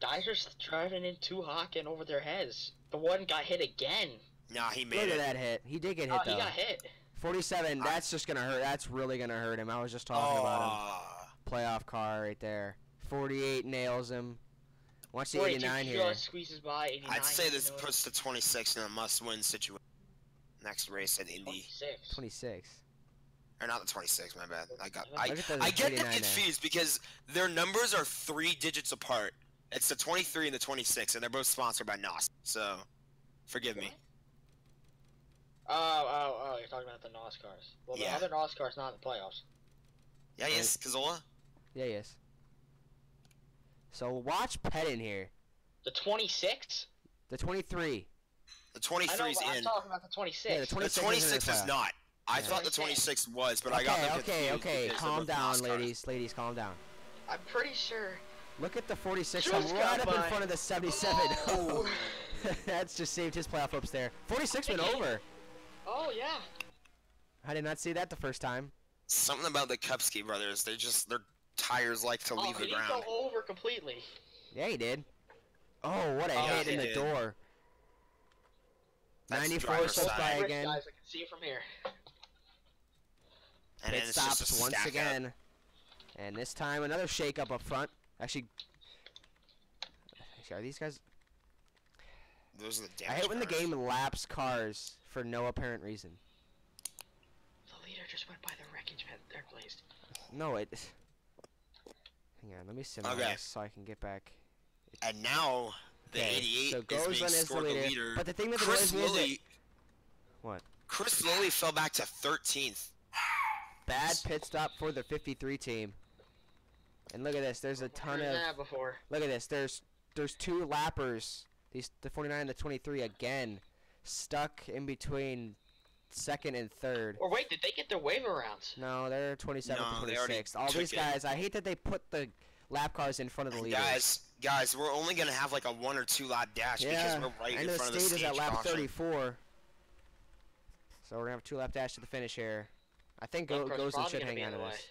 [SPEAKER 2] Guys are driving in too hot and over their heads. The one got hit again.
[SPEAKER 3] Nah, he made
[SPEAKER 1] Look
[SPEAKER 3] it.
[SPEAKER 1] at that hit. He did get hit
[SPEAKER 2] Oh,
[SPEAKER 1] though.
[SPEAKER 2] he got hit.
[SPEAKER 1] 47. That's just gonna hurt. That's really gonna hurt him. I was just talking about him.
[SPEAKER 3] Oh,
[SPEAKER 1] Playoff car right there. 48 nails him. Watch the
[SPEAKER 2] 42
[SPEAKER 1] 89
[SPEAKER 2] just
[SPEAKER 1] here.
[SPEAKER 2] squeezes by. 89.
[SPEAKER 3] I'd say this
[SPEAKER 2] you know,
[SPEAKER 3] puts the 26 in a must-win situation. Next race at Indy.
[SPEAKER 2] 26.
[SPEAKER 1] 26.
[SPEAKER 3] Or not the 26, my bad.
[SPEAKER 2] Look at
[SPEAKER 3] I
[SPEAKER 1] the
[SPEAKER 3] get
[SPEAKER 1] 89
[SPEAKER 3] them
[SPEAKER 1] there.
[SPEAKER 3] confused because their numbers are 3 digits apart. It's the 23 and the 26, and they're both sponsored by NOS. So, forgive me.
[SPEAKER 2] Oh, you're talking about the NOS cars. Well, the
[SPEAKER 3] Yeah.
[SPEAKER 2] other NOS car's not in the playoffs.
[SPEAKER 3] Yeah, yes, Kazola.
[SPEAKER 1] Yeah, yes. So watch Pettin here.
[SPEAKER 2] The 26?
[SPEAKER 1] The 23.
[SPEAKER 3] The
[SPEAKER 2] I know,
[SPEAKER 3] 23's
[SPEAKER 2] but I'm
[SPEAKER 3] in.
[SPEAKER 2] talking about the 26.
[SPEAKER 1] Yeah, the
[SPEAKER 3] The
[SPEAKER 1] 26
[SPEAKER 3] 26 is
[SPEAKER 1] isn't in
[SPEAKER 3] not. I
[SPEAKER 1] Yeah.
[SPEAKER 3] thought the 26 was, but I got them
[SPEAKER 1] Okay,
[SPEAKER 3] confused
[SPEAKER 1] okay.
[SPEAKER 3] because
[SPEAKER 1] Calm
[SPEAKER 3] they're both
[SPEAKER 1] down,
[SPEAKER 3] NOS cars.
[SPEAKER 1] ladies. Ladies, calm down.
[SPEAKER 2] I'm pretty sure.
[SPEAKER 1] Look at the 46
[SPEAKER 2] Just
[SPEAKER 1] come right
[SPEAKER 2] got
[SPEAKER 1] up in
[SPEAKER 2] by.
[SPEAKER 1] front of the 77.
[SPEAKER 2] Oh.
[SPEAKER 1] That's just saved his playoff hopes there. 46 went
[SPEAKER 2] Okay.
[SPEAKER 1] over.
[SPEAKER 2] Oh, yeah.
[SPEAKER 1] I did not see that the first time.
[SPEAKER 3] Something about the Kupski brothers, their tires like to leave
[SPEAKER 2] Oh,
[SPEAKER 3] the
[SPEAKER 2] he didn't
[SPEAKER 3] ground.
[SPEAKER 2] go over completely.
[SPEAKER 1] Yeah, he did. Oh, what a
[SPEAKER 3] Oh,
[SPEAKER 1] hit
[SPEAKER 3] he
[SPEAKER 1] in the
[SPEAKER 3] did.
[SPEAKER 1] door.
[SPEAKER 3] That's
[SPEAKER 1] 94
[SPEAKER 3] driver's
[SPEAKER 1] slips
[SPEAKER 3] side.
[SPEAKER 1] by
[SPEAKER 2] Rich
[SPEAKER 1] again.
[SPEAKER 2] Guys, I can see from here.
[SPEAKER 3] And
[SPEAKER 1] Pit
[SPEAKER 3] then it's just
[SPEAKER 1] stops
[SPEAKER 3] a
[SPEAKER 1] once
[SPEAKER 3] stack up.
[SPEAKER 1] again. And this time another shake-up up front. Actually, are these guys...
[SPEAKER 3] Those are the
[SPEAKER 1] I
[SPEAKER 3] damage
[SPEAKER 1] hate when the
[SPEAKER 3] cars.
[SPEAKER 1] game laps cars for no apparent reason.
[SPEAKER 2] The leader just went by the wreckage pad there, Blazed.
[SPEAKER 1] No, it... Hang on, let me sim
[SPEAKER 3] Okay.
[SPEAKER 1] this so I can get back.
[SPEAKER 3] And now the
[SPEAKER 1] Okay,
[SPEAKER 3] 88
[SPEAKER 1] so
[SPEAKER 3] is being
[SPEAKER 1] Gosling is the
[SPEAKER 3] scored the
[SPEAKER 1] leader.
[SPEAKER 3] leader.
[SPEAKER 1] But the thing that
[SPEAKER 3] Chris
[SPEAKER 1] annoys me is that-
[SPEAKER 3] Lilly.
[SPEAKER 1] What?
[SPEAKER 3] Chris Lilly fell back to 13th.
[SPEAKER 1] Bad pit stop for the 53 team. And look at this, there's a ton
[SPEAKER 2] Heard
[SPEAKER 1] of...
[SPEAKER 2] that before.
[SPEAKER 1] Look at this, there's 2 lappers. The 49 and the 23 again. Stuck in between second and third.
[SPEAKER 2] Or wait, did they get their waiver rounds?
[SPEAKER 1] No, they're 27
[SPEAKER 3] No,
[SPEAKER 1] to
[SPEAKER 3] they already
[SPEAKER 1] 26. All
[SPEAKER 3] took
[SPEAKER 1] these
[SPEAKER 3] it.
[SPEAKER 1] guys, I hate that they put the lap cars in front of the leaders.
[SPEAKER 3] Guys, we're only gonna have like a 1 or 2 lap dash
[SPEAKER 1] Yeah,
[SPEAKER 3] because we're right
[SPEAKER 1] end
[SPEAKER 3] in
[SPEAKER 1] of
[SPEAKER 3] front
[SPEAKER 1] the
[SPEAKER 3] of the
[SPEAKER 1] stage is
[SPEAKER 3] stage
[SPEAKER 1] at lap
[SPEAKER 3] caution.
[SPEAKER 1] 34. So we're gonna have a 2 lap dash to the finish here. I think
[SPEAKER 2] That car's
[SPEAKER 1] Gosling
[SPEAKER 2] probably
[SPEAKER 1] should
[SPEAKER 2] gonna
[SPEAKER 1] hang
[SPEAKER 2] be in
[SPEAKER 1] on to
[SPEAKER 2] the way.
[SPEAKER 1] this.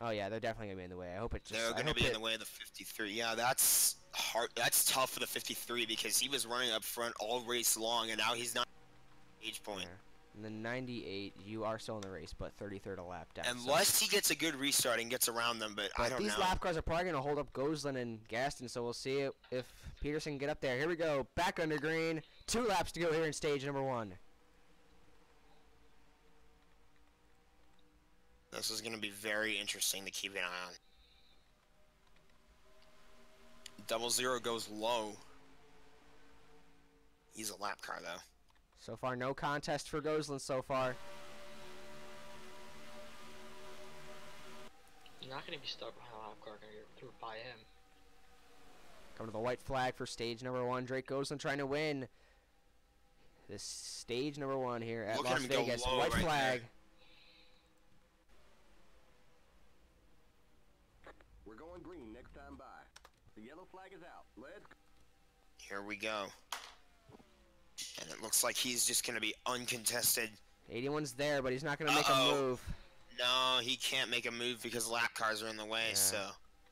[SPEAKER 1] Oh yeah, they're definitely gonna be in the way. I hope it just.
[SPEAKER 3] They're
[SPEAKER 1] I
[SPEAKER 3] gonna
[SPEAKER 1] hope
[SPEAKER 3] be in
[SPEAKER 1] it-
[SPEAKER 3] the way of the 53. Yeah, that's hard. That's tough for the 53 because he was running up front all race long, and now he's not stage point.
[SPEAKER 1] Yeah. And then 98, you are still in the race, but 33rd a lap down.
[SPEAKER 3] Unless he gets a good restart and gets around them, but I
[SPEAKER 1] But
[SPEAKER 3] don't
[SPEAKER 1] these
[SPEAKER 3] know.
[SPEAKER 1] lap cars are probably going to hold up Gosling and Gaston, so we'll see if Peterson can get up there. Here we go, back under green. 2 laps to go here in stage number 1.
[SPEAKER 3] This is gonna be very interesting to keep an eye on. 00 goes low. He's a lap car though.
[SPEAKER 1] So far, no contest for Gosling so far.
[SPEAKER 2] You're not going to be stuck behind a lap car going to get through by him.
[SPEAKER 1] Coming to the white flag for stage number 1. Drake Gosling trying to win this stage number 1 here at
[SPEAKER 3] Look at
[SPEAKER 1] Las
[SPEAKER 3] him go
[SPEAKER 1] Vegas.
[SPEAKER 3] low
[SPEAKER 1] White
[SPEAKER 3] right
[SPEAKER 1] flag.
[SPEAKER 3] there.
[SPEAKER 4] We're going green next time by. The yellow flag is out. Let's go.
[SPEAKER 3] Here we go. And it looks like he's just gonna be uncontested.
[SPEAKER 1] 81's there, but he's not going to make a
[SPEAKER 3] Uh-oh.
[SPEAKER 1] move.
[SPEAKER 3] No, he can't make a move because lap cars are in the way,
[SPEAKER 1] Yeah.
[SPEAKER 3] so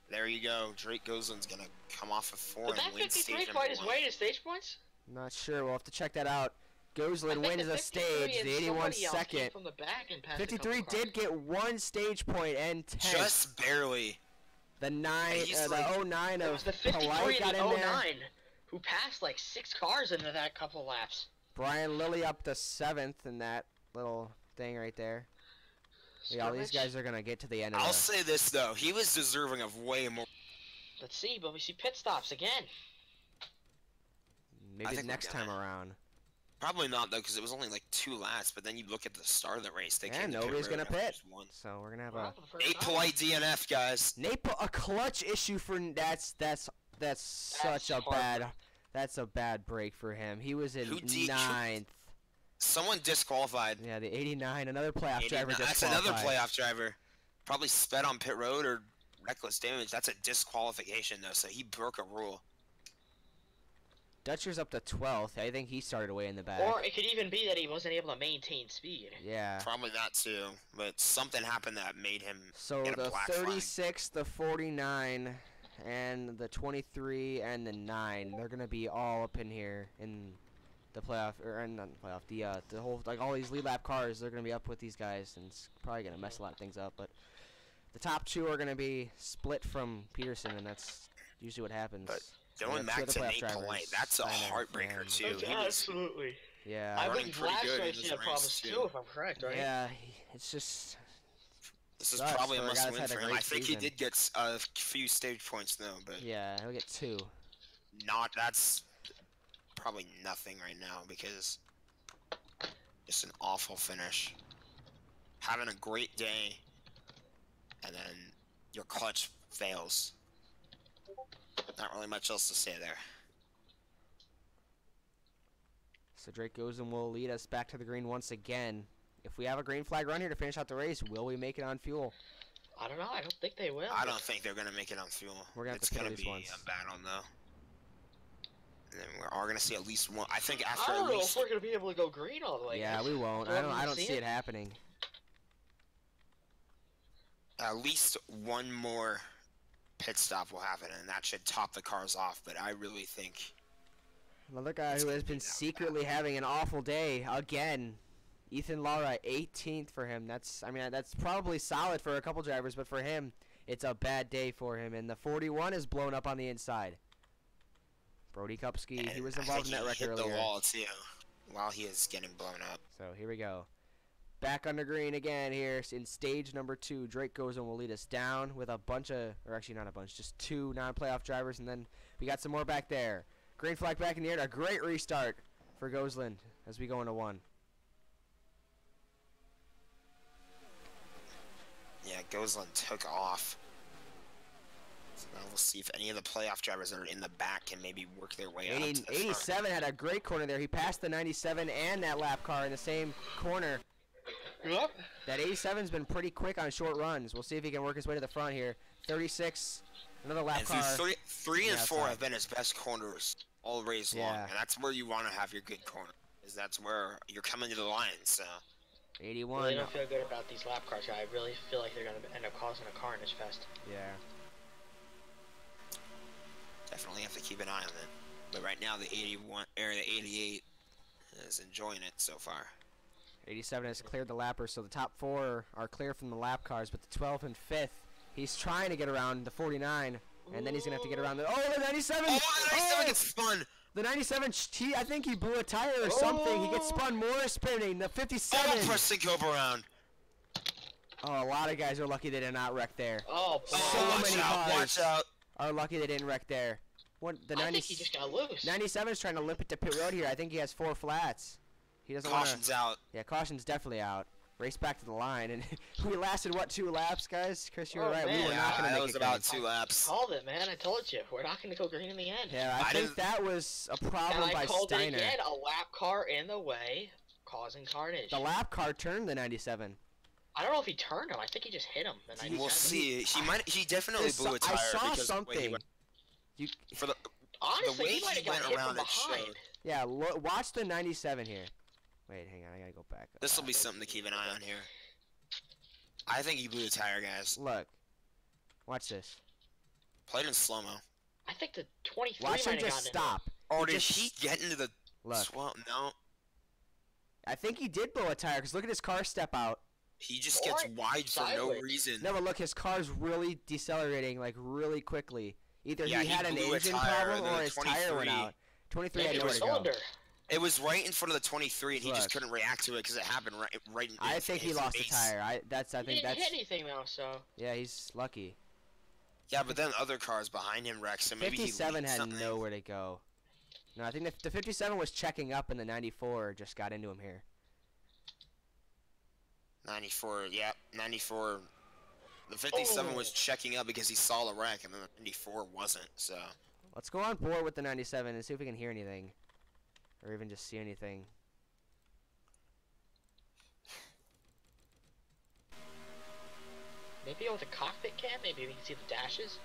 [SPEAKER 3] there you go. Drake Gosling's gonna come off of 4
[SPEAKER 2] Did
[SPEAKER 3] and
[SPEAKER 2] that
[SPEAKER 3] win
[SPEAKER 2] 53
[SPEAKER 3] stage
[SPEAKER 2] fight
[SPEAKER 3] number
[SPEAKER 2] his
[SPEAKER 3] 1.
[SPEAKER 2] way to stage points?
[SPEAKER 1] Not sure. We'll have to check that out. Gosling
[SPEAKER 2] I think
[SPEAKER 1] wins
[SPEAKER 2] the
[SPEAKER 1] the
[SPEAKER 2] 53
[SPEAKER 1] stage.
[SPEAKER 2] and
[SPEAKER 1] The 81
[SPEAKER 2] somebody else came
[SPEAKER 1] second.
[SPEAKER 2] From the back and passed a
[SPEAKER 1] 53
[SPEAKER 2] couple
[SPEAKER 1] did
[SPEAKER 2] cars.
[SPEAKER 1] get 1 stage point and 10.
[SPEAKER 3] Just barely.
[SPEAKER 1] The 9,
[SPEAKER 3] he's
[SPEAKER 1] the
[SPEAKER 3] like-
[SPEAKER 1] 09
[SPEAKER 2] It
[SPEAKER 1] of
[SPEAKER 2] was the 53
[SPEAKER 1] Polite got
[SPEAKER 2] and
[SPEAKER 1] in
[SPEAKER 2] the
[SPEAKER 1] there.
[SPEAKER 2] 09 who passed like 6 cars into that couple laps.
[SPEAKER 1] Brian Lilly up to 7th in that little thing right there. Yeah, all these
[SPEAKER 2] Scrimmage.
[SPEAKER 1] guys are gonna get to the end of
[SPEAKER 3] I'll
[SPEAKER 1] the...
[SPEAKER 3] say this though, he was deserving of way more.
[SPEAKER 2] Let's see, but we see pit stops again.
[SPEAKER 1] Maybe
[SPEAKER 3] think we're
[SPEAKER 1] next time
[SPEAKER 3] gonna-
[SPEAKER 1] around.
[SPEAKER 3] Probably not though, because it was only like 2 laps. But then you look at the start of the race. They came
[SPEAKER 1] And
[SPEAKER 3] to pit
[SPEAKER 1] nobody's
[SPEAKER 3] road
[SPEAKER 1] gonna
[SPEAKER 3] after
[SPEAKER 1] pit.
[SPEAKER 3] just one.
[SPEAKER 1] So we're gonna have
[SPEAKER 2] Well,
[SPEAKER 1] a
[SPEAKER 2] for the first
[SPEAKER 3] Nate
[SPEAKER 2] time.
[SPEAKER 3] Polite DNF, guys.
[SPEAKER 1] a clutch issue for that's such a
[SPEAKER 2] hard.
[SPEAKER 1] that's a bad break for him. He was in
[SPEAKER 3] Who
[SPEAKER 1] 9th.
[SPEAKER 3] Someone disqualified.
[SPEAKER 1] Yeah, the 89. Another playoff
[SPEAKER 3] 89
[SPEAKER 1] driver
[SPEAKER 3] That's
[SPEAKER 1] disqualified.
[SPEAKER 3] another playoff driver. Probably sped on pit road or reckless damage. That's a disqualification though, so he broke a rule.
[SPEAKER 1] Dutcher's up to 12th. I think he started way in the back.
[SPEAKER 2] Or it could even be that he wasn't able to maintain speed.
[SPEAKER 1] Yeah.
[SPEAKER 3] Probably that too, but something happened that made him
[SPEAKER 1] So
[SPEAKER 3] get a
[SPEAKER 1] the
[SPEAKER 3] black flag.
[SPEAKER 1] 36, the 49, and the 23 and the 9, they're gonna be all up in here in the playoff, or not the playoff, the whole, like, all these lead lap cars. They're gonna be up with these guys, and it's probably gonna mess a lot of things up. But the top 2 are gonna be split from Peterson, and that's usually what happens.
[SPEAKER 3] But
[SPEAKER 1] We
[SPEAKER 3] going
[SPEAKER 1] have two
[SPEAKER 3] back
[SPEAKER 1] other
[SPEAKER 3] to
[SPEAKER 1] playoff
[SPEAKER 3] Nate
[SPEAKER 1] drivers,
[SPEAKER 3] Polite, that's a
[SPEAKER 1] Steiner
[SPEAKER 3] heartbreaker
[SPEAKER 1] and-
[SPEAKER 3] too.
[SPEAKER 2] That's
[SPEAKER 3] He was,
[SPEAKER 2] absolutely.
[SPEAKER 1] Yeah.
[SPEAKER 2] I
[SPEAKER 3] running
[SPEAKER 2] think
[SPEAKER 3] pretty
[SPEAKER 2] last
[SPEAKER 3] good in
[SPEAKER 2] race
[SPEAKER 3] this
[SPEAKER 2] he had
[SPEAKER 3] race,
[SPEAKER 2] problems
[SPEAKER 3] too.
[SPEAKER 2] too, if I'm correct, right?
[SPEAKER 1] Yeah, it's just
[SPEAKER 3] this is
[SPEAKER 1] sucks
[SPEAKER 3] probably a
[SPEAKER 1] for a guy that's
[SPEAKER 3] must-win
[SPEAKER 1] had a
[SPEAKER 3] for him.
[SPEAKER 1] great
[SPEAKER 3] I think
[SPEAKER 1] season.
[SPEAKER 3] he did get a few stage points though, but
[SPEAKER 1] yeah. He'll get 2.
[SPEAKER 3] not. That's probably nothing right now because it's an awful finish. Having a great day, and then your clutch fails. Not really much else to say there.
[SPEAKER 1] So Drake goes and will lead us back to the green once again. If we have a green flag run here to finish out the race, will we make it on fuel?
[SPEAKER 2] I don't know. I don't think they will.
[SPEAKER 3] I don't think they're gonna make it on fuel.
[SPEAKER 1] We're gonna have
[SPEAKER 3] it's
[SPEAKER 1] to pit
[SPEAKER 3] gonna
[SPEAKER 1] at least
[SPEAKER 3] be
[SPEAKER 1] once.
[SPEAKER 3] a battle though. And then we are gonna see at least one. I think
[SPEAKER 2] I
[SPEAKER 3] after
[SPEAKER 2] don't
[SPEAKER 3] at
[SPEAKER 2] know if
[SPEAKER 3] least
[SPEAKER 2] we're gonna be able to go green all the way.
[SPEAKER 1] Yeah,
[SPEAKER 2] guys.
[SPEAKER 1] we won't.
[SPEAKER 2] Well,
[SPEAKER 1] I don't
[SPEAKER 2] see
[SPEAKER 1] see
[SPEAKER 2] it?
[SPEAKER 1] it happening.
[SPEAKER 3] at least one more pit stop will happen, and that should top the cars off. But I really think
[SPEAKER 1] Another guy
[SPEAKER 3] It's
[SPEAKER 1] who
[SPEAKER 3] gonna
[SPEAKER 1] has
[SPEAKER 3] be
[SPEAKER 1] been
[SPEAKER 3] that
[SPEAKER 1] secretly having an awful day again. Ethan Lara, 18th for him. That's probably solid for a couple drivers, but for him, it's a bad day for him. And the 41 is blown up on the inside. Brody Kupski, he
[SPEAKER 3] and
[SPEAKER 1] was
[SPEAKER 3] I
[SPEAKER 1] involved in
[SPEAKER 3] think
[SPEAKER 1] that wreck
[SPEAKER 3] he hit
[SPEAKER 1] earlier.
[SPEAKER 3] the wall too while he is getting blown up.
[SPEAKER 1] So here we go. Back under green again here in stage number 2. Drake goes and will lead us down with a bunch of, or actually not a bunch, just 2 non-playoff drivers, and then we got some more back there. Green flag back in the air. A great restart for Gosland as we go into 1.
[SPEAKER 3] Yeah, Gosland took off. So now we'll see if any of the playoff drivers that are in the back can maybe work their way up to the front.
[SPEAKER 1] 87 had a great corner there. He passed the 97 and that lap car in the same corner.
[SPEAKER 2] Yep.
[SPEAKER 1] That 87's been pretty quick on short runs. We'll see if he can work his way to the front here. 36, another lap
[SPEAKER 3] And
[SPEAKER 1] car.
[SPEAKER 3] three and
[SPEAKER 1] Yeah,
[SPEAKER 3] 4
[SPEAKER 1] outside.
[SPEAKER 3] have been his best corners all race long,
[SPEAKER 1] Yeah.
[SPEAKER 3] and that's where you want to have your good corner, is that's where you're coming to the line. So
[SPEAKER 1] 81.
[SPEAKER 2] Really don't feel good about these lap cars. I really feel like they're gonna end up causing a carnage fest.
[SPEAKER 1] Yeah.
[SPEAKER 3] definitely have to keep an eye on it. But right now the 81 or the 88 is enjoying it so far.
[SPEAKER 1] 87 has cleared the lappers, so the top 4 are clear from the lap cars, but the 12th and 5th, he's trying to get around the 49, and then he's going to have to get around the... Oh, the 97!
[SPEAKER 3] Oh, the 97
[SPEAKER 1] Oh!
[SPEAKER 3] gets spun!
[SPEAKER 1] The 97, I think he blew a tire or something. He gets spun more spinning. The 57.
[SPEAKER 3] Oh, Preston Cope around.
[SPEAKER 1] Oh, a lot of guys are lucky they did not wreck there.
[SPEAKER 2] Oh,
[SPEAKER 1] So
[SPEAKER 3] Oh, watch
[SPEAKER 1] many
[SPEAKER 3] out,
[SPEAKER 1] cars.
[SPEAKER 3] watch out.
[SPEAKER 1] Are lucky they didn't wreck there. What the
[SPEAKER 2] I
[SPEAKER 1] 90,
[SPEAKER 2] think he just got loose.
[SPEAKER 1] 97 is trying to limp it to pit road here. I think he has 4 flats. He doesn't want to.
[SPEAKER 3] Caution's out.
[SPEAKER 1] Yeah, caution's definitely out. Race back to the line, and we lasted what, 2 laps, guys? Chris, you were
[SPEAKER 2] Oh,
[SPEAKER 1] right.
[SPEAKER 2] man.
[SPEAKER 1] We were not going
[SPEAKER 3] that
[SPEAKER 1] to make
[SPEAKER 3] was
[SPEAKER 1] it.
[SPEAKER 3] about
[SPEAKER 1] clean.
[SPEAKER 3] 2 laps.
[SPEAKER 2] Called it, man. I told you. We're not going to go green in the end.
[SPEAKER 1] Yeah, I
[SPEAKER 3] I
[SPEAKER 1] think
[SPEAKER 3] didn't-
[SPEAKER 1] that was a
[SPEAKER 2] And
[SPEAKER 1] problem
[SPEAKER 2] I
[SPEAKER 1] by
[SPEAKER 2] called it
[SPEAKER 1] Steiner.
[SPEAKER 2] again. A lap car in the way, causing carnage.
[SPEAKER 1] The lap car turned the 97.
[SPEAKER 2] I don't know if he turned him. I think he just hit him. The
[SPEAKER 3] We'll
[SPEAKER 2] 97.
[SPEAKER 3] see. He definitely blew a tire
[SPEAKER 1] I saw
[SPEAKER 3] because of the way he
[SPEAKER 1] something.
[SPEAKER 3] went-
[SPEAKER 1] You,
[SPEAKER 3] for the
[SPEAKER 2] Honestly,
[SPEAKER 3] way
[SPEAKER 2] he might
[SPEAKER 3] he
[SPEAKER 2] have got
[SPEAKER 3] went
[SPEAKER 2] hit
[SPEAKER 3] around
[SPEAKER 2] from
[SPEAKER 3] it showed.
[SPEAKER 2] behind.
[SPEAKER 1] yeah, watch the 97 here. Wait, hang on. I got to go back.
[SPEAKER 3] This will be something to keep an eye on here. I think he blew a tire, guys.
[SPEAKER 1] Look. Watch this.
[SPEAKER 3] Played in slow-mo.
[SPEAKER 2] I think the 23
[SPEAKER 1] Watch
[SPEAKER 2] might
[SPEAKER 1] him
[SPEAKER 2] have
[SPEAKER 1] just
[SPEAKER 2] gotten
[SPEAKER 1] stop.
[SPEAKER 3] Or did
[SPEAKER 1] just-
[SPEAKER 3] he get into the
[SPEAKER 1] Look.
[SPEAKER 3] swamp? No.
[SPEAKER 1] I think he did blow a tire, because look at his car step out.
[SPEAKER 3] He just gets
[SPEAKER 2] Or
[SPEAKER 3] wide for no
[SPEAKER 2] sideways.
[SPEAKER 3] reason.
[SPEAKER 1] No, but look, his car's really decelerating, like, really quickly. Either
[SPEAKER 3] Yeah,
[SPEAKER 1] he
[SPEAKER 3] he
[SPEAKER 1] had an
[SPEAKER 3] blew a
[SPEAKER 1] engine
[SPEAKER 3] tire,
[SPEAKER 1] problem
[SPEAKER 3] and then
[SPEAKER 1] or
[SPEAKER 3] the
[SPEAKER 1] his tire went
[SPEAKER 3] 23
[SPEAKER 1] out. 23 had
[SPEAKER 2] Maybe it
[SPEAKER 1] nowhere
[SPEAKER 2] was
[SPEAKER 1] to go.
[SPEAKER 2] cylinder.
[SPEAKER 3] It was right in front of the 23, and he just
[SPEAKER 1] Look.
[SPEAKER 3] couldn't react to it because it happened right in
[SPEAKER 1] I think he
[SPEAKER 3] his
[SPEAKER 1] lost a
[SPEAKER 3] face.
[SPEAKER 1] tire. I
[SPEAKER 2] He
[SPEAKER 1] think
[SPEAKER 2] didn't
[SPEAKER 1] that's...
[SPEAKER 2] hit anything though, so.
[SPEAKER 1] Yeah, he's lucky.
[SPEAKER 3] Yeah, but then other cars behind him wrecked, so maybe
[SPEAKER 1] 57
[SPEAKER 3] he
[SPEAKER 1] had
[SPEAKER 3] something.
[SPEAKER 1] nowhere to go. No, I think the 57 was checking up, and the 94 just got into him here.
[SPEAKER 3] 94, yeah, 94. The 57 was checking up because he saw the wreck, and then the 94 wasn't, so.
[SPEAKER 1] Let's go on board with the 97 and see if we can hear anything. Or even just see anything.
[SPEAKER 2] Maybe with a cockpit cam, maybe we can see the dashes.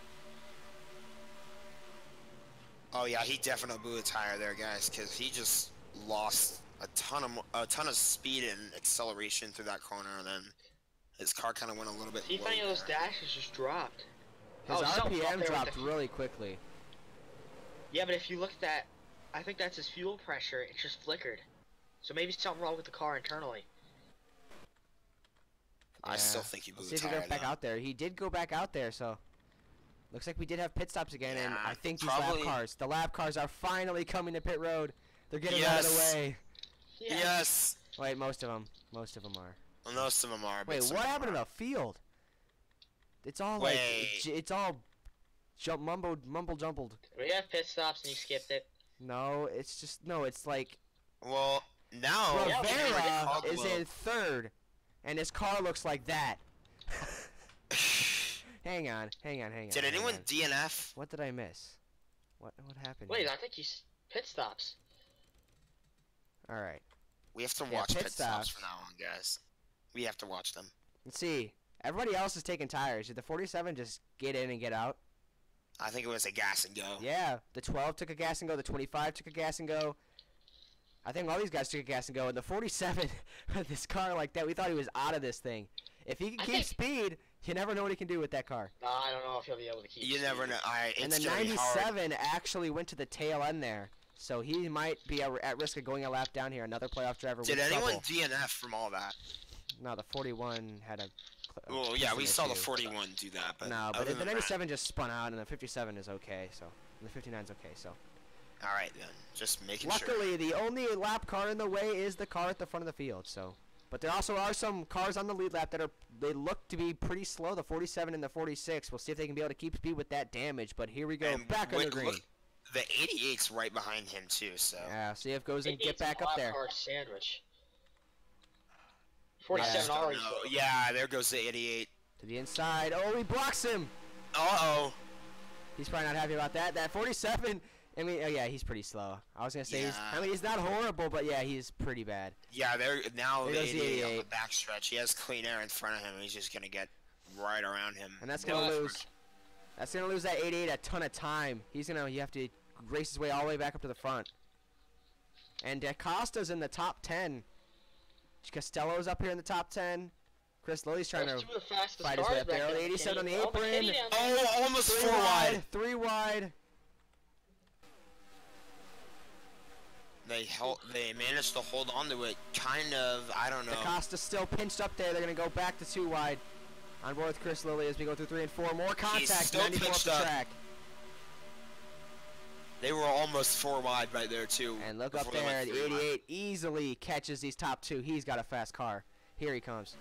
[SPEAKER 3] Oh yeah, he definitely blew a tire there, guys, because he just lost a ton of speed and acceleration through that corner, and then his car kind of went a little bit
[SPEAKER 2] See if
[SPEAKER 3] low
[SPEAKER 2] any of those
[SPEAKER 3] there.
[SPEAKER 2] dashes just dropped.
[SPEAKER 1] His
[SPEAKER 2] something's up
[SPEAKER 1] RPM
[SPEAKER 2] there
[SPEAKER 1] dropped
[SPEAKER 2] with the-
[SPEAKER 1] really quickly.
[SPEAKER 2] Yeah, but if you look at that, I think that's his fuel pressure. It just flickered. So maybe something wrong with the car internally.
[SPEAKER 3] I still think he blew
[SPEAKER 1] Let's
[SPEAKER 3] a
[SPEAKER 1] see if he
[SPEAKER 3] tire
[SPEAKER 1] goes back
[SPEAKER 3] though.
[SPEAKER 1] out there. He did go back out there, so looks like we did have pit stops again, and
[SPEAKER 3] Yeah,
[SPEAKER 1] I think these
[SPEAKER 3] probably-
[SPEAKER 1] the lap cars are finally coming to pit road. They're getting out of the
[SPEAKER 3] Yes.
[SPEAKER 1] way.
[SPEAKER 2] Yeah.
[SPEAKER 3] Yes!
[SPEAKER 1] Wait, most of them are.
[SPEAKER 3] Well, most of them are. but
[SPEAKER 1] Wait,
[SPEAKER 3] some
[SPEAKER 1] what
[SPEAKER 3] of them
[SPEAKER 1] happened to
[SPEAKER 3] aren't.
[SPEAKER 1] the field? It's all
[SPEAKER 3] Wait.
[SPEAKER 1] it's all mumble jumbled.
[SPEAKER 2] We have pit stops and you skipped it.
[SPEAKER 1] No, it's just it's like
[SPEAKER 3] Well, now
[SPEAKER 2] Yeah,
[SPEAKER 1] Rivera
[SPEAKER 3] we
[SPEAKER 1] is
[SPEAKER 3] will-
[SPEAKER 1] in third, and his car looks like that. hang on.
[SPEAKER 3] Did
[SPEAKER 1] hang
[SPEAKER 3] anyone
[SPEAKER 1] on.
[SPEAKER 3] DNF?
[SPEAKER 1] What did I miss? What happened?
[SPEAKER 2] Wait,
[SPEAKER 1] here?
[SPEAKER 2] I think pit stops.
[SPEAKER 1] All right.
[SPEAKER 3] We have to
[SPEAKER 1] Yeah,
[SPEAKER 3] watch
[SPEAKER 1] pit
[SPEAKER 3] pit stops
[SPEAKER 1] stops.
[SPEAKER 3] from now on, guys. We have to watch them.
[SPEAKER 1] Let's see. Everybody else is taking tires. Did the 47 just get in and get out?
[SPEAKER 3] I think it was a gas and go.
[SPEAKER 1] Yeah. The 12 took a gas and go. The 25 took a gas and go. I think all these guys took a gas and go. And the 47, with this car like that, we thought he was out of this thing. If he can
[SPEAKER 2] I
[SPEAKER 1] keep
[SPEAKER 2] think-
[SPEAKER 1] speed, you never know what he can do with that car.
[SPEAKER 2] I don't know if he'll be able to keep.
[SPEAKER 3] You never know.
[SPEAKER 1] And
[SPEAKER 3] It's
[SPEAKER 1] the
[SPEAKER 3] gonna be hard.
[SPEAKER 1] 97 actually went to the tail end there. So he might be at risk of going a lap down here. Another playoff driver
[SPEAKER 3] Did
[SPEAKER 1] with
[SPEAKER 3] anyone
[SPEAKER 1] trouble.
[SPEAKER 3] DNF from all that?
[SPEAKER 1] No, the 41 had a
[SPEAKER 3] Well, yeah, we
[SPEAKER 1] piston
[SPEAKER 3] saw the
[SPEAKER 1] issue.
[SPEAKER 3] 41 do that, but
[SPEAKER 1] No, but
[SPEAKER 3] other
[SPEAKER 1] the
[SPEAKER 3] than
[SPEAKER 1] 97 just spun out, and the 57 is okay. So and the 59 is okay. So
[SPEAKER 3] that, all right then, just making sure.
[SPEAKER 1] luckily, the only lap car in the way is the car at the front of the field. So, but there also are some cars on the lead lap that they look to be pretty slow. The 47 and the 46. We'll see if they can be able to keep speed with that damage. But here we go,
[SPEAKER 3] And
[SPEAKER 1] back on the
[SPEAKER 3] wait,
[SPEAKER 1] green.
[SPEAKER 3] look, the 88's right behind him too, so.
[SPEAKER 1] Yeah, see if goes and
[SPEAKER 2] Maybe
[SPEAKER 1] get
[SPEAKER 2] it's a
[SPEAKER 1] back up
[SPEAKER 2] lap
[SPEAKER 1] there.
[SPEAKER 2] car sandwich.
[SPEAKER 3] I
[SPEAKER 2] 47
[SPEAKER 3] just don't
[SPEAKER 2] already.
[SPEAKER 3] know. Yeah, there goes the 88.
[SPEAKER 1] To the inside. Oh, he blocks him.
[SPEAKER 3] Uh-oh.
[SPEAKER 1] He's probably not happy about that. That 47. I mean, oh yeah, he's pretty slow. I was gonna say
[SPEAKER 3] Yeah.
[SPEAKER 1] he's not horrible, but yeah, he's pretty bad.
[SPEAKER 3] Yeah, now
[SPEAKER 1] There
[SPEAKER 3] the
[SPEAKER 1] goes the
[SPEAKER 3] 88 on the
[SPEAKER 1] 88.
[SPEAKER 3] backstretch. He has clean air in front of him, and he's just gonna get right around him.
[SPEAKER 1] And that's gonna
[SPEAKER 2] Well,
[SPEAKER 1] lose. That's gonna lose that 88 a ton of time. You have to race his way all the way back up to the front. And DaCosta's in the top 10. Costello's up here in the top 10. Chris Lilly's trying
[SPEAKER 2] Those
[SPEAKER 1] to
[SPEAKER 2] two of the fastest
[SPEAKER 1] fight his way
[SPEAKER 2] cars
[SPEAKER 1] up
[SPEAKER 2] back
[SPEAKER 1] there.
[SPEAKER 2] there.
[SPEAKER 1] 87 on the
[SPEAKER 2] Oh,
[SPEAKER 1] apron.
[SPEAKER 2] McKinney down there.
[SPEAKER 3] Oh, almost
[SPEAKER 1] 3
[SPEAKER 3] 4 wide.
[SPEAKER 1] 3 wide.
[SPEAKER 3] They managed to hold on to it, kind of. I don't know.
[SPEAKER 1] DaCosta's still pinched up there. They're gonna go back to 2 wide. On board with Chris Lilly as we go through 3 and 4. More contact.
[SPEAKER 3] still
[SPEAKER 1] 94 up
[SPEAKER 3] pinched
[SPEAKER 1] the
[SPEAKER 3] up.
[SPEAKER 1] track.
[SPEAKER 3] They were almost 4 wide right there too.
[SPEAKER 1] And look up
[SPEAKER 3] before they
[SPEAKER 1] there,
[SPEAKER 3] went
[SPEAKER 1] the
[SPEAKER 3] 3 wide.
[SPEAKER 1] 88 easily catches these top 2. He's got a fast car. Here he comes.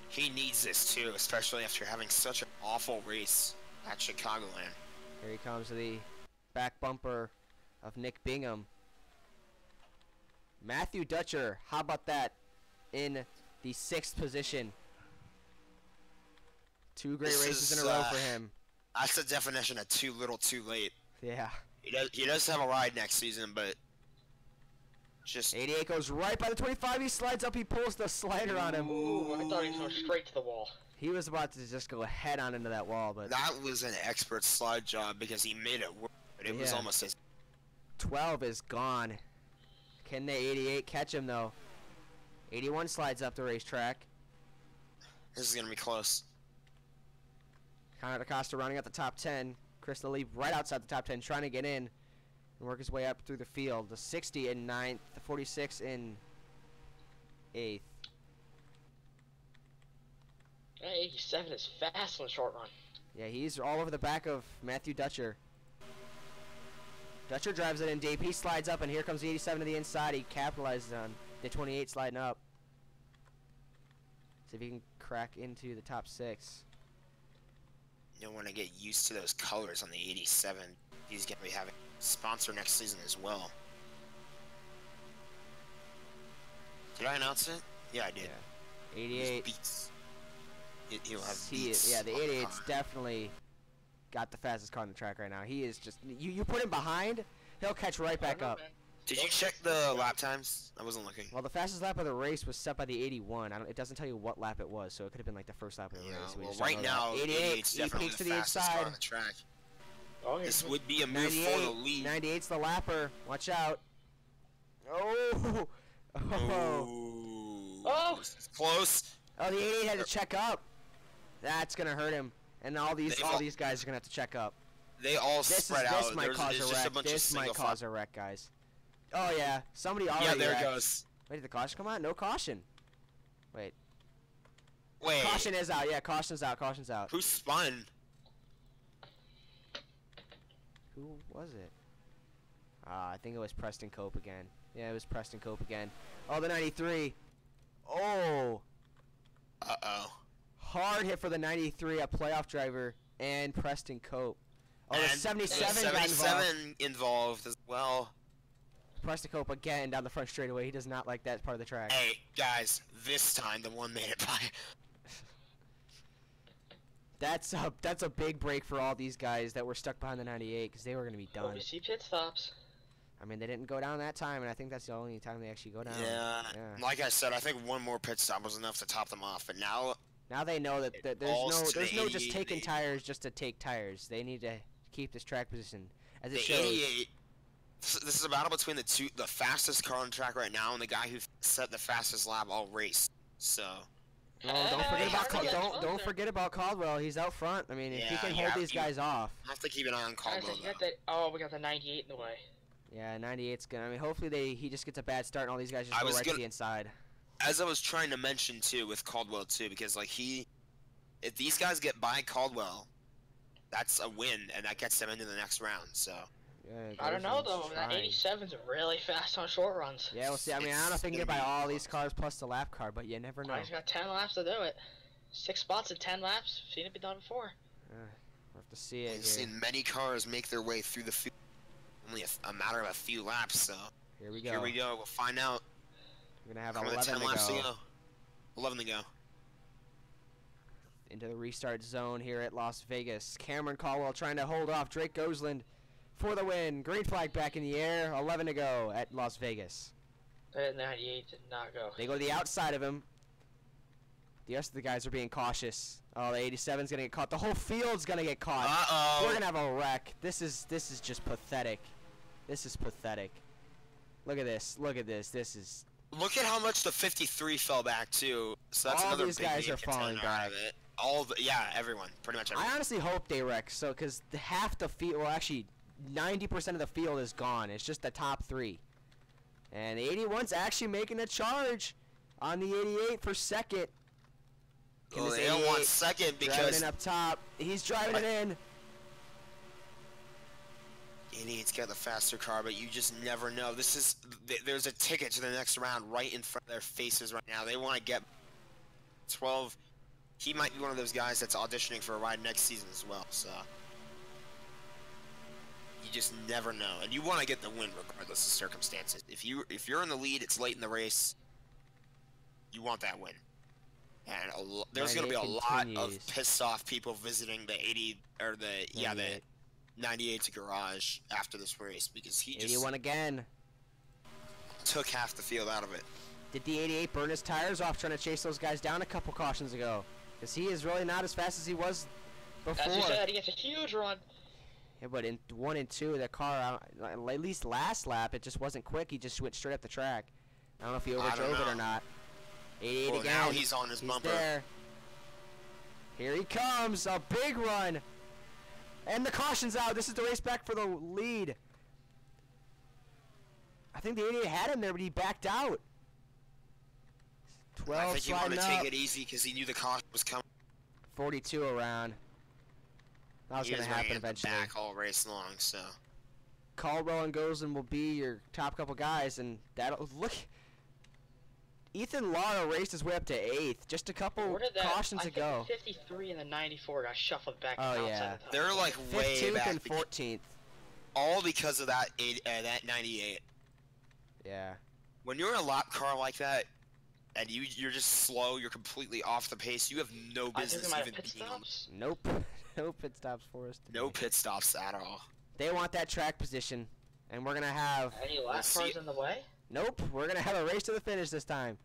[SPEAKER 3] He needs this too, especially after having such an awful race at Chicagoland.
[SPEAKER 1] Here he comes to the back bumper of Nick Bingham. Matthew Dutcher, how about that, in the 6th position. 2 great
[SPEAKER 3] This
[SPEAKER 1] races
[SPEAKER 3] is,
[SPEAKER 1] in a row for him.
[SPEAKER 3] That's the definition of too little, too late.
[SPEAKER 1] Yeah.
[SPEAKER 3] He does have a ride next season, but just
[SPEAKER 1] 88 goes right by the 25. He slides up. He pulls the slider on him.
[SPEAKER 2] Ooh, I thought he was going straight to the wall.
[SPEAKER 1] He was about to just go head on into that wall, but
[SPEAKER 3] that was an expert slide job because he made it work. But it was
[SPEAKER 1] Yeah.
[SPEAKER 3] almost as
[SPEAKER 1] 12 is gone. Can the 88 catch him, though? 81 slides up the racetrack.
[SPEAKER 3] this is gonna be close.
[SPEAKER 1] Connor DaCosta running at the top 10. Chris Lilly right outside the top 10, trying to get in and work his way up through the field. The 60 in 9th, the 46 in 8th.
[SPEAKER 2] That 87 is fast on the short run.
[SPEAKER 1] Yeah, he's all over the back of Matthew Dutcher. Dutcher drives it in deep. He slides up, and here comes the 87 to the inside. He capitalizes on the 28 sliding up. See if he can crack into the top 6.
[SPEAKER 3] You don't want to get used to those colors on the 87. He's gonna be having sponsor next season as well. Did I announce it? Yeah, I did.
[SPEAKER 1] Yeah.
[SPEAKER 3] His
[SPEAKER 1] 88.
[SPEAKER 3] Beats. He'll have
[SPEAKER 1] He
[SPEAKER 3] Beats.
[SPEAKER 1] is, yeah, the
[SPEAKER 3] on
[SPEAKER 1] 88's
[SPEAKER 3] car.
[SPEAKER 1] definitely got the fastest car on the track right now. He is just you put him behind, he'll catch right back up.
[SPEAKER 3] Did you check the lap times? I wasn't looking.
[SPEAKER 1] Well, the fastest lap of the race was set by the 81. It doesn't tell you what lap it was, so it could have been like the first lap of the
[SPEAKER 3] Yeah,
[SPEAKER 1] race. We
[SPEAKER 3] well,
[SPEAKER 1] just don't
[SPEAKER 3] right
[SPEAKER 1] know
[SPEAKER 3] now,
[SPEAKER 1] that.
[SPEAKER 3] 88's
[SPEAKER 1] he
[SPEAKER 3] definitely
[SPEAKER 1] peeks
[SPEAKER 3] the
[SPEAKER 1] to the
[SPEAKER 3] fastest car
[SPEAKER 1] inside.
[SPEAKER 3] on the track.
[SPEAKER 2] Oh, yeah.
[SPEAKER 3] This would be a move for the
[SPEAKER 1] 98,
[SPEAKER 3] lead.
[SPEAKER 1] 98's the lapper. Watch out. Oh. Oh.
[SPEAKER 2] Oh!
[SPEAKER 3] This is close.
[SPEAKER 1] Oh, the 88 had to check up. That's gonna hurt him, and all these guys are gonna have to check up.
[SPEAKER 3] They all spread out.
[SPEAKER 1] This might cause a
[SPEAKER 3] just a
[SPEAKER 1] wreck.
[SPEAKER 3] bunch of
[SPEAKER 1] This might
[SPEAKER 3] single
[SPEAKER 1] cause a wreck, guys. Oh yeah, somebody already.
[SPEAKER 3] Yeah, there it
[SPEAKER 1] wrecked.
[SPEAKER 3] goes.
[SPEAKER 1] Wait, did the caution come out? No caution. Wait.
[SPEAKER 3] Wait.
[SPEAKER 1] Caution is out. Yeah, caution's out. Caution's out.
[SPEAKER 3] Who spun?
[SPEAKER 1] Who was it? I think it was Preston Cope again. Yeah, it was Preston Cope again. Oh, the 93. Oh.
[SPEAKER 3] Uh-oh.
[SPEAKER 1] Hard hit for the 93, a playoff driver, and Preston Cope. Oh, the
[SPEAKER 3] And
[SPEAKER 1] 77 got involved.
[SPEAKER 3] 77 involved as well.
[SPEAKER 1] Preston Cope again down the front straightaway. He does not like that part of the track.
[SPEAKER 3] Hey, guys, this time the one made it by.
[SPEAKER 1] That's a big break for all these guys that were stuck behind the 98 because they were going to be done.
[SPEAKER 2] We see pit stops.
[SPEAKER 1] I mean, they didn't go down that time, and I think that's the only time they actually go down.
[SPEAKER 3] Yeah. Like I said, I think one more pit stop was enough to top them off, but now
[SPEAKER 1] Now they know that there's
[SPEAKER 3] falls to
[SPEAKER 1] no
[SPEAKER 3] the
[SPEAKER 1] just
[SPEAKER 3] 88.
[SPEAKER 1] taking tires just to take tires. They need to keep this track position as it
[SPEAKER 3] the
[SPEAKER 1] shows.
[SPEAKER 3] 88. This is a battle between the fastest car on the track right now and the guy who set the fastest lap all race. So.
[SPEAKER 1] Oh, don't forget about
[SPEAKER 2] Hey,
[SPEAKER 1] don't forget about Caldwell. He's out front. I mean, if he
[SPEAKER 3] Yeah,
[SPEAKER 1] can
[SPEAKER 3] you
[SPEAKER 1] hold
[SPEAKER 3] have
[SPEAKER 1] these
[SPEAKER 3] to.
[SPEAKER 1] guys off.
[SPEAKER 3] I have to keep an eye on
[SPEAKER 2] Guys,
[SPEAKER 3] Caldwell.
[SPEAKER 2] you got the, oh, we got the 98 in the way.
[SPEAKER 1] Yeah, 98's gonna. I mean, hopefully he just gets a bad start and all these guys just go right to the inside.
[SPEAKER 3] As I was trying to mention too with Caldwell too, because like if these guys get by Caldwell, that's a win and that gets them into the next round. So.
[SPEAKER 1] Yeah,
[SPEAKER 2] I don't know,
[SPEAKER 1] Gosden's
[SPEAKER 2] though. That
[SPEAKER 1] trying.
[SPEAKER 2] 87's really fast on short runs.
[SPEAKER 1] Yeah, we'll see. I mean, I don't know if they can get by all these cars plus the lap car, but you never know.
[SPEAKER 2] He's got 10 laps to do it. 6 spots in 10 laps. Seen it be done before.
[SPEAKER 1] We'll have to see it
[SPEAKER 3] I've
[SPEAKER 1] here.
[SPEAKER 3] seen many cars make their way through the field. Only a matter of a few laps, so.
[SPEAKER 1] Here we go.
[SPEAKER 3] Here we go. We'll find out.
[SPEAKER 1] We're gonna have
[SPEAKER 3] How many
[SPEAKER 1] 11
[SPEAKER 3] 10
[SPEAKER 1] to
[SPEAKER 3] laps
[SPEAKER 1] go.
[SPEAKER 3] to go? 11 to go.
[SPEAKER 1] Into the restart zone here at Las Vegas. Cameron Caldwell trying to hold off Drake Gosland for the win. Green flag back in the air. 11 to go at Las Vegas.
[SPEAKER 2] That 98 did not go.
[SPEAKER 1] They go to the outside of him. The rest of the guys are being cautious. Oh, the 87's gonna get caught. The whole field's gonna get caught.
[SPEAKER 3] Uh-oh.
[SPEAKER 1] We're gonna have a wreck. This is just pathetic. This is pathetic. Look at this. Look at this. This is.
[SPEAKER 3] Look at how much the 53 fell back too. So that's
[SPEAKER 1] All
[SPEAKER 3] another
[SPEAKER 1] these
[SPEAKER 3] big
[SPEAKER 1] guys
[SPEAKER 3] game
[SPEAKER 1] are falling
[SPEAKER 3] contender out of
[SPEAKER 1] back.
[SPEAKER 3] it. Everyone, pretty much everyone.
[SPEAKER 1] I honestly hope they wreck. So, because half the field, well, actually, 90% of the field is gone. It's just the top 3. And the 81's actually making a charge on the 88 for second. Can
[SPEAKER 3] Well,
[SPEAKER 1] this
[SPEAKER 3] they don't want
[SPEAKER 1] 88
[SPEAKER 3] second
[SPEAKER 1] driving
[SPEAKER 3] because
[SPEAKER 1] in up top. He's driving it in.
[SPEAKER 3] 88's got the faster car, but you just never know. There's a ticket to the next round right in front of their faces right now. They want to get 12. He might be one of those guys that's auditioning for a ride next season as well. So you just never know, and you want to get the win regardless of circumstances. If you're in the lead, it's late in the race. You want that win, and there's going to be a lot of pissed off people visiting the 80 or the 98's garage after this race because he just
[SPEAKER 1] 81 again.
[SPEAKER 3] took half the field out of it.
[SPEAKER 1] Did the 88 burn his tires off trying to chase those guys down a couple cautions ago? Because he is really not as fast as he was before.
[SPEAKER 2] As you said, he gets a huge run.
[SPEAKER 1] Yeah, but in 1 and 2, the car, at least last lap, it just wasn't quick. He just went straight up the track. I don't know if he overdrove it or not. 88
[SPEAKER 3] Well,
[SPEAKER 1] again.
[SPEAKER 3] now he's on his bumper.
[SPEAKER 1] There. Here he comes. A big run. And the caution's out. This is the race back for the lead. I think the 88 had him there, but he backed out. 12
[SPEAKER 3] I think he
[SPEAKER 1] sliding
[SPEAKER 3] wanted to
[SPEAKER 1] up.
[SPEAKER 3] take it easy because he knew the caution was coming.
[SPEAKER 1] 42 around. That was
[SPEAKER 3] He
[SPEAKER 1] going to
[SPEAKER 3] was running
[SPEAKER 1] happen
[SPEAKER 3] in the
[SPEAKER 1] eventually.
[SPEAKER 3] back all race long, so.
[SPEAKER 1] Caldwell and Gosling will be your top couple guys, and that'll look. Ethan Lara raced his way up to 8th, just a couple
[SPEAKER 2] Where did that,
[SPEAKER 1] cautions
[SPEAKER 2] I
[SPEAKER 1] ago.
[SPEAKER 2] think the 53 and the 94 got shuffled back
[SPEAKER 1] Oh,
[SPEAKER 2] outside
[SPEAKER 1] yeah.
[SPEAKER 2] the top.
[SPEAKER 3] They're like way
[SPEAKER 1] 15th
[SPEAKER 3] back.
[SPEAKER 1] and 14th.
[SPEAKER 3] all because of that that 98.
[SPEAKER 1] Yeah.
[SPEAKER 3] When you're in a lap car like that, and you're just slow, you're completely off the pace. You have no
[SPEAKER 2] I think we
[SPEAKER 3] business
[SPEAKER 2] might have
[SPEAKER 3] even
[SPEAKER 2] pit
[SPEAKER 3] being on.
[SPEAKER 2] stops.
[SPEAKER 1] Nope. No pit stops for us today.
[SPEAKER 3] No pit stops at all.
[SPEAKER 1] They want that track position, and we're gonna have.
[SPEAKER 2] Any lap
[SPEAKER 3] see.
[SPEAKER 2] cars in the way?
[SPEAKER 1] Nope. We're gonna have a race to the finish this time,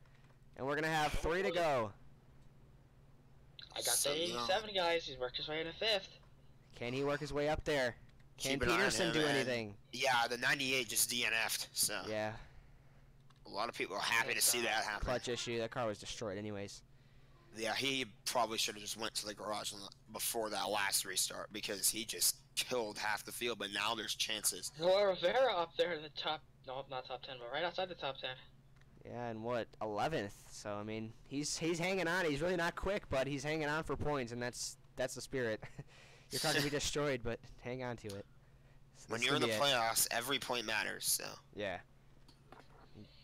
[SPEAKER 1] and we're gonna have 3 to go.
[SPEAKER 2] I got
[SPEAKER 3] So,
[SPEAKER 2] the 87 guys. He's worked his way into 5th.
[SPEAKER 1] Can he work his way up there? Can
[SPEAKER 3] Keep an eye on
[SPEAKER 1] Peterson
[SPEAKER 3] him,
[SPEAKER 1] do
[SPEAKER 3] and-
[SPEAKER 1] anything?
[SPEAKER 3] Yeah, the 98 just DNF'd, so
[SPEAKER 1] Yeah.
[SPEAKER 3] a lot of people are happy to see that happen.
[SPEAKER 1] Clutch issue. That car was destroyed anyways.
[SPEAKER 3] Yeah, he probably should have just went to the garage before that last restart because he just killed half the field, but now there's chances.
[SPEAKER 2] Noah Rivera up there in the top, no, not top 10, but right outside the top 10.
[SPEAKER 1] Yeah, and what, 11th? So I mean, he's hanging on. He's really not quick, but he's hanging on for points, and that's the spirit. Your car can be destroyed, but hang on to it. So
[SPEAKER 3] When
[SPEAKER 1] this
[SPEAKER 3] you're in
[SPEAKER 1] could
[SPEAKER 3] the
[SPEAKER 1] be it.
[SPEAKER 3] playoffs, every point matters, so.
[SPEAKER 1] Yeah.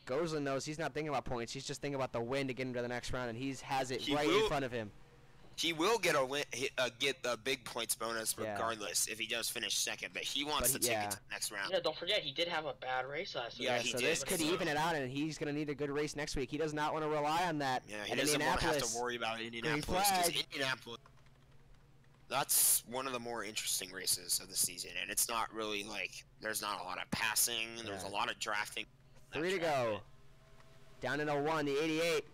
[SPEAKER 1] Gosling knows he's not thinking about points. He's just thinking about the win to get him to the next round, and he has it
[SPEAKER 3] He
[SPEAKER 1] right in
[SPEAKER 3] will-
[SPEAKER 1] front of him.
[SPEAKER 3] He will get get a big points bonus
[SPEAKER 1] Yeah.
[SPEAKER 3] regardless if he does finish second, but he wants
[SPEAKER 1] But
[SPEAKER 3] to take
[SPEAKER 1] yeah.
[SPEAKER 3] it to the next round.
[SPEAKER 2] Yeah, don't forget, he did have a bad race last week.
[SPEAKER 3] Yeah,
[SPEAKER 1] Yeah,
[SPEAKER 3] he
[SPEAKER 1] so
[SPEAKER 3] did.
[SPEAKER 1] this could even it out, and he's going to need a good race next week. He does not want to rely on that
[SPEAKER 3] Yeah, he
[SPEAKER 1] at
[SPEAKER 3] doesn't want to have
[SPEAKER 1] Indianapolis.
[SPEAKER 3] to worry about Indianapolis because
[SPEAKER 1] flag.
[SPEAKER 3] Indianapolis. That's one of the more interesting races of the season, and it's not really like there's not a lot of passing. There's
[SPEAKER 1] Yeah.
[SPEAKER 3] a lot of drafting.
[SPEAKER 1] 3 to go. Down in 01, the 88.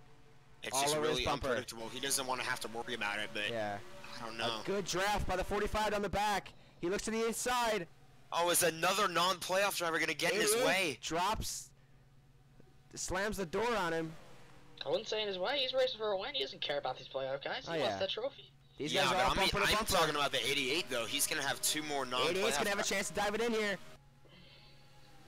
[SPEAKER 3] It's
[SPEAKER 1] All
[SPEAKER 3] just
[SPEAKER 1] over his
[SPEAKER 3] really
[SPEAKER 1] bumper.
[SPEAKER 3] unpredictable. He doesn't want to have to worry about it, but
[SPEAKER 1] Yeah.
[SPEAKER 3] I don't know.
[SPEAKER 1] A good draft by the 45 on the back. He looks to the inside.
[SPEAKER 3] Oh, is another non-playoff driver going to get in his
[SPEAKER 1] 88
[SPEAKER 3] way?
[SPEAKER 1] Drops. Slams the door on him.
[SPEAKER 2] I wouldn't say in his way. He's racing for a win. He doesn't care about these playoff guys. He
[SPEAKER 1] Oh,
[SPEAKER 2] wants
[SPEAKER 1] yeah.
[SPEAKER 2] that trophy.
[SPEAKER 1] These
[SPEAKER 3] Yeah,
[SPEAKER 1] guys
[SPEAKER 3] but
[SPEAKER 1] are all
[SPEAKER 3] I mean,
[SPEAKER 1] bumper to
[SPEAKER 3] I'm
[SPEAKER 1] bumper.
[SPEAKER 3] talking about the 88 though. He's going to have 2 more
[SPEAKER 1] 88's
[SPEAKER 3] non-playoff.
[SPEAKER 1] going to have a chance to dive it in here.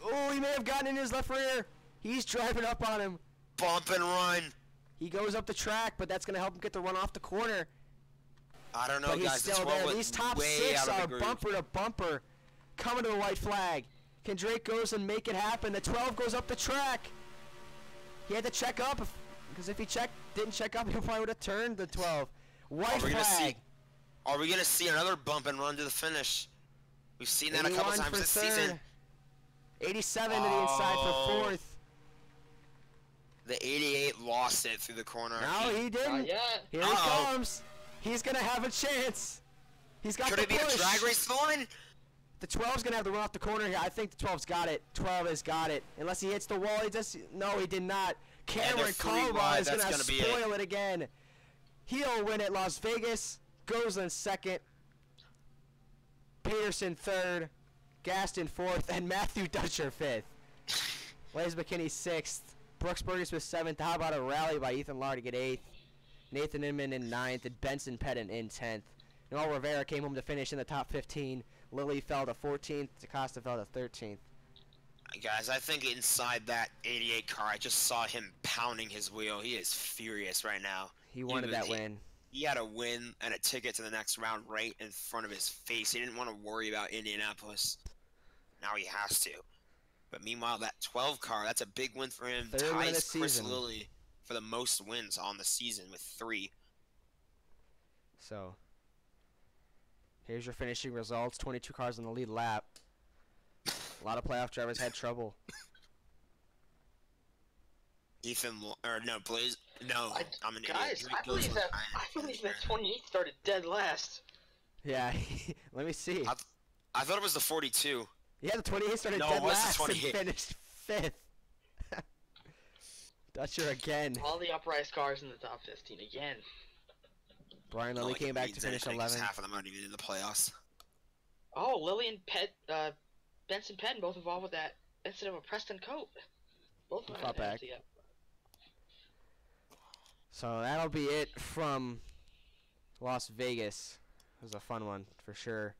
[SPEAKER 1] Oh, he may have gotten in his left rear. He's driving up on him.
[SPEAKER 3] Bump and run.
[SPEAKER 1] He goes up the track, but that's going to help him get the run off the corner.
[SPEAKER 3] I don't know,
[SPEAKER 1] But he's
[SPEAKER 3] guys. The
[SPEAKER 1] still
[SPEAKER 3] 12
[SPEAKER 1] there.
[SPEAKER 3] went
[SPEAKER 1] These top
[SPEAKER 3] way
[SPEAKER 1] 6
[SPEAKER 3] out of the
[SPEAKER 1] are
[SPEAKER 3] groove.
[SPEAKER 1] bumper to bumper. Coming to the white flag. Can Drake goes and make it happen? The 12 goes up the track. He had to check up, because if he didn't check up, he probably would have turned the 12. White flag.
[SPEAKER 3] Are we gonna see another bump and run to the finish? We've seen that a couple
[SPEAKER 1] 81
[SPEAKER 3] times
[SPEAKER 1] for
[SPEAKER 3] this
[SPEAKER 1] third.
[SPEAKER 3] season.
[SPEAKER 1] 87 to the inside for
[SPEAKER 3] Oh.
[SPEAKER 1] 4th.
[SPEAKER 3] The 88 lost it through the corner.
[SPEAKER 1] No, he
[SPEAKER 2] Not
[SPEAKER 1] didn't.
[SPEAKER 2] yet.
[SPEAKER 1] Here he
[SPEAKER 3] Uh-oh.
[SPEAKER 1] comes. He's going to have a chance. He's got
[SPEAKER 3] Could
[SPEAKER 1] the
[SPEAKER 3] it be
[SPEAKER 1] push.
[SPEAKER 3] a drag race line?
[SPEAKER 1] The 12's going to have to run off the corner here. I think the 12's got it. 12 has got it. Unless he hits the wall. No, he did not. Cameron
[SPEAKER 3] they're 3
[SPEAKER 1] Caldwell
[SPEAKER 3] wide.
[SPEAKER 1] is going
[SPEAKER 3] That's
[SPEAKER 1] to
[SPEAKER 3] gonna be it.
[SPEAKER 1] spoil it again. He'll win at Las Vegas. Gosling second. Peterson third. Gaston fourth. And Matthew Dutcher fifth. Blaze McKinney sixth. Brooks Burgess was seventh. How about a rally by Ethan Lahr to get eighth? Nathan Inman in ninth. And Benson Pettit in 10th. Noel Rivera came home to finish in the top 15. Lilly fell to 14th. DaCosta fell to 13th.
[SPEAKER 3] Guys, I think inside that 88 car, I just saw him pounding his wheel. He is furious right now.
[SPEAKER 1] He wanted that win.
[SPEAKER 3] He had a win and a ticket to the next round right in front of his face. He didn't want to worry about Indianapolis. Now he has to. But meanwhile, that 12 car, that's a big win for him.
[SPEAKER 1] Third win of the
[SPEAKER 3] Ties Chris
[SPEAKER 1] season.
[SPEAKER 3] Lilly for the most wins on the season with 3.
[SPEAKER 1] So, here's your finishing results. 22 cars on the lead lap. A lot of playoff drivers had trouble.
[SPEAKER 3] Blaze. No, I'm an
[SPEAKER 2] Guys,
[SPEAKER 3] idiot.
[SPEAKER 2] I believe that 28 started dead last.
[SPEAKER 1] Yeah, let me see.
[SPEAKER 3] I thought it was the 42.
[SPEAKER 1] Yeah, the 28 started
[SPEAKER 3] No,
[SPEAKER 1] dead
[SPEAKER 3] it was the
[SPEAKER 1] last and
[SPEAKER 3] 28.
[SPEAKER 1] finished 5th. Dutcher again.
[SPEAKER 2] All the upright cars in the top 15 again.
[SPEAKER 1] Brian
[SPEAKER 3] Not
[SPEAKER 1] Lilly
[SPEAKER 3] like it
[SPEAKER 1] came back
[SPEAKER 3] means
[SPEAKER 1] to finish
[SPEAKER 3] anything, 'cause
[SPEAKER 1] 11th.
[SPEAKER 3] half of them aren't even in the playoffs.
[SPEAKER 2] Oh, Lilly and Benson Penn both involved with that incident with Preston Cope. Both of them
[SPEAKER 1] Fought
[SPEAKER 2] had
[SPEAKER 1] back.
[SPEAKER 2] MTF.
[SPEAKER 1] So that'll be it from Las Vegas. It was a fun one for sure.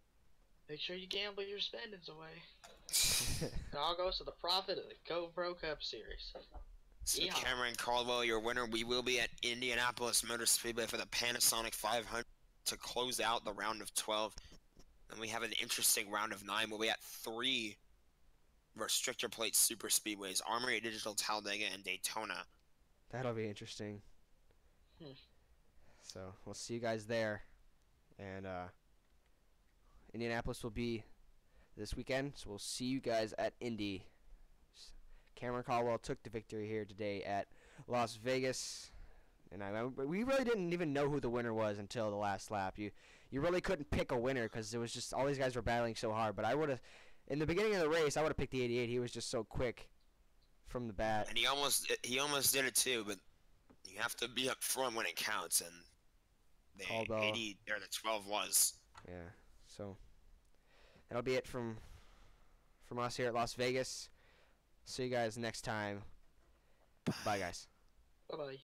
[SPEAKER 2] Make sure you gamble your spendings away. It all goes to the profit of the GoPro Cup Series.
[SPEAKER 3] So
[SPEAKER 2] Yeah.
[SPEAKER 3] Cameron Caldwell, your winner. We will be at Indianapolis Motor Speedway for the Panasonic 500 to close out the round of 12. And we have an interesting round of 9 where we got 3 restrictor plate super speedways: Armory Digital, Talladega, and Daytona.
[SPEAKER 1] That'll be interesting.
[SPEAKER 2] Hmm.
[SPEAKER 1] So we'll see you guys there. And Indianapolis will be this weekend. So we'll see you guys at Indy. Cameron Caldwell took the victory here today at Las Vegas. And we really didn't even know who the winner was until the last lap. You really couldn't pick a winner because it was just all these guys were battling so hard. But I would have, in the beginning of the race, I would have picked the 88. He was just so quick from the bat.
[SPEAKER 3] And he almost did it too, but you have to be up front when it counts, and the
[SPEAKER 1] Caldwell.
[SPEAKER 3] 80 or the 12 was.
[SPEAKER 1] Yeah. So that'll be it from us here at Las Vegas. See you guys next time. Bye, guys.
[SPEAKER 2] Bye bye.